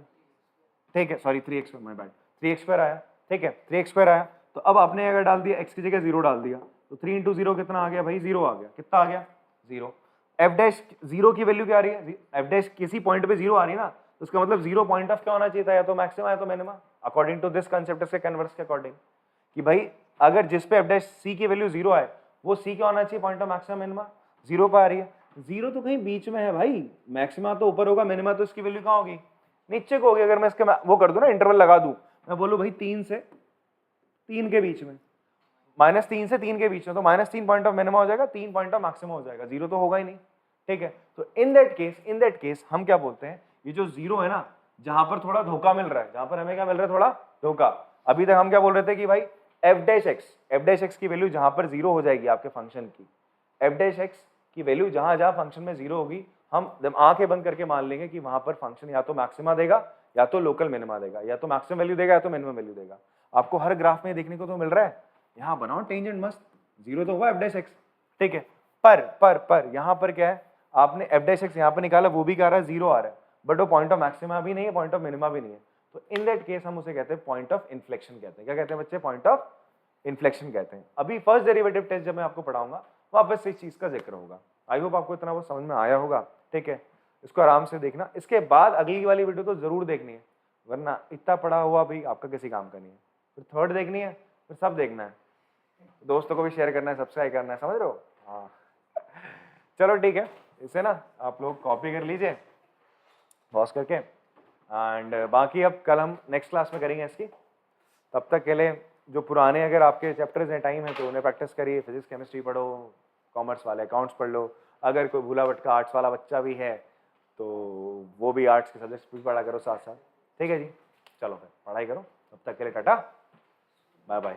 ठीक है, sorry 3x square, my bad, 3x square आया, ठीक है, 3x स्क्वायर आया। तो अब आपने अगर डाल दिया x की जगह 0 डाल दिया तो 3 इंटू 0 कितना आ गया भाई? 0 आ गया। कितना आ गया? 0। एफ डैश 0 की वैल्यू क्या आ रही है? एफ डैश किसी पॉइंट पे 0 आ रही है ना, तो उसका मतलब 0 पॉइंट ऑफ क्या होना चाहिए था? या तो मैक्सिमा या तो minima, according to this concept, इसके कन्वर्स के अकॉर्डिंग, कि भाई अगर जिस पे एफ डैश सी की वैल्यू 0 आए वो सी क्या होना चाहिए? Point of maxima minima. 0 पे आ रही है, 0 तो कहीं बीच में है भाई, मैक्सिमा तो ऊपर होगा, मिनिमा तो इसकी वैल्यू कहाँ होगी? नीचे को होगी। अगर मैं इसके वो कर दूं ना, इंटरवल लगा दूं, मैं बोलूं भाई 3 से 3 के बीच में, -3 से 3 के बीच में, तो -3 पॉइंट ऑफ मिनिमा हो जाएगा, 3 पॉइंट ऑफ मैक्सिमा हो जाएगा, 0 तो होगा ही नहीं, ठीक है। तो इन दैट केस हम क्या बोलते हैं, ये जो 0 है ना, जहां पर थोड़ा धोखा मिल रहा है, जहां पर हमें क्या मिल रहा है? थोड़ा धोखा। अभी तक हम क्या बोल रहे थे कि भाई एफ डैश एक्स की वैल्यू जहां पर 0 हो जाएगी आपके फंक्शन की, एफ डैश एक्स की वैल्यू जहां जहां फंक्शन में 0 होगी, हम आंखें बंद करके मान लेंगे कि वहां पर फंक्शन या तो मैक्सिमा देगा या तो लोकल मिनिमा देगा, या तो मैक्सिमम वैल्यू देगा या तो मिनिमम वैल्यू देगा। आपको हर ग्राफ में देखने को तो मिल रहा है। यहाँ बनाओ टेंजेंट मस्त, 0 तो हुआ एफ डैश एक्स, ठीक है। पर यहाँ पर क्या है, आपने एफ डैश एक्स यहाँ पर निकाला, वो भी कह रहा है 0 आ रहा है, बट वो पॉइंट ऑफ मैक्सिमा भी नहीं है, पॉइंट ऑफ मिनिमा भी नहीं है। तो इन दैट केस हम उसे कहते हैं पॉइंट ऑफ इन्फ्लेक्शन कहते हैं। क्या कहते हैं बच्चे? पॉइंट ऑफ इन्फ्लेक्शन कहते हैं। अभी फर्स्ट डेरिवेटिव टेस्ट जब मैं आपको पढ़ाऊंगा वापस से इस चीज का जिक्र होगा। आई होप आपको इतना वो समझ में आया होगा, ठीक है। इसको आराम से देखना, इसके बाद अगली वाली वीडियो तो जरूर देखनी है, वरना इतना पढ़ा हुआ भी आपका किसी काम का नहीं है। फिर थर्ड देखनी है, फिर सब देखना है, दोस्तों को भी शेयर करना है, सब्सक्राइब करना है, समझ रहे हो? हाँ चलो ठीक है, इसे ना आप लोग कॉपी कर लीजिए पॉज करके, एंड बाकी अब कल हम नेक्स्ट क्लास में करेंगे इसकी। तब तक के लिए जो पुराने अगर आपके चैप्टर्स हैं, टाइम है, तो उन्हें प्रैक्टिस करिए। फिजिक्स केमिस्ट्री पढ़ो, कॉमर्स वाले अकाउंट्स पढ़ लो, अगर कोई भूला भटका आर्ट्स वाला बच्चा भी है तो वो भी आर्ट्स के सब्जेक्ट्स भी पढ़ा करो साथ साथ, ठीक है जी। चलो फिर पढ़ाई करो, तब तक के लिए टाटा, बाय बाय।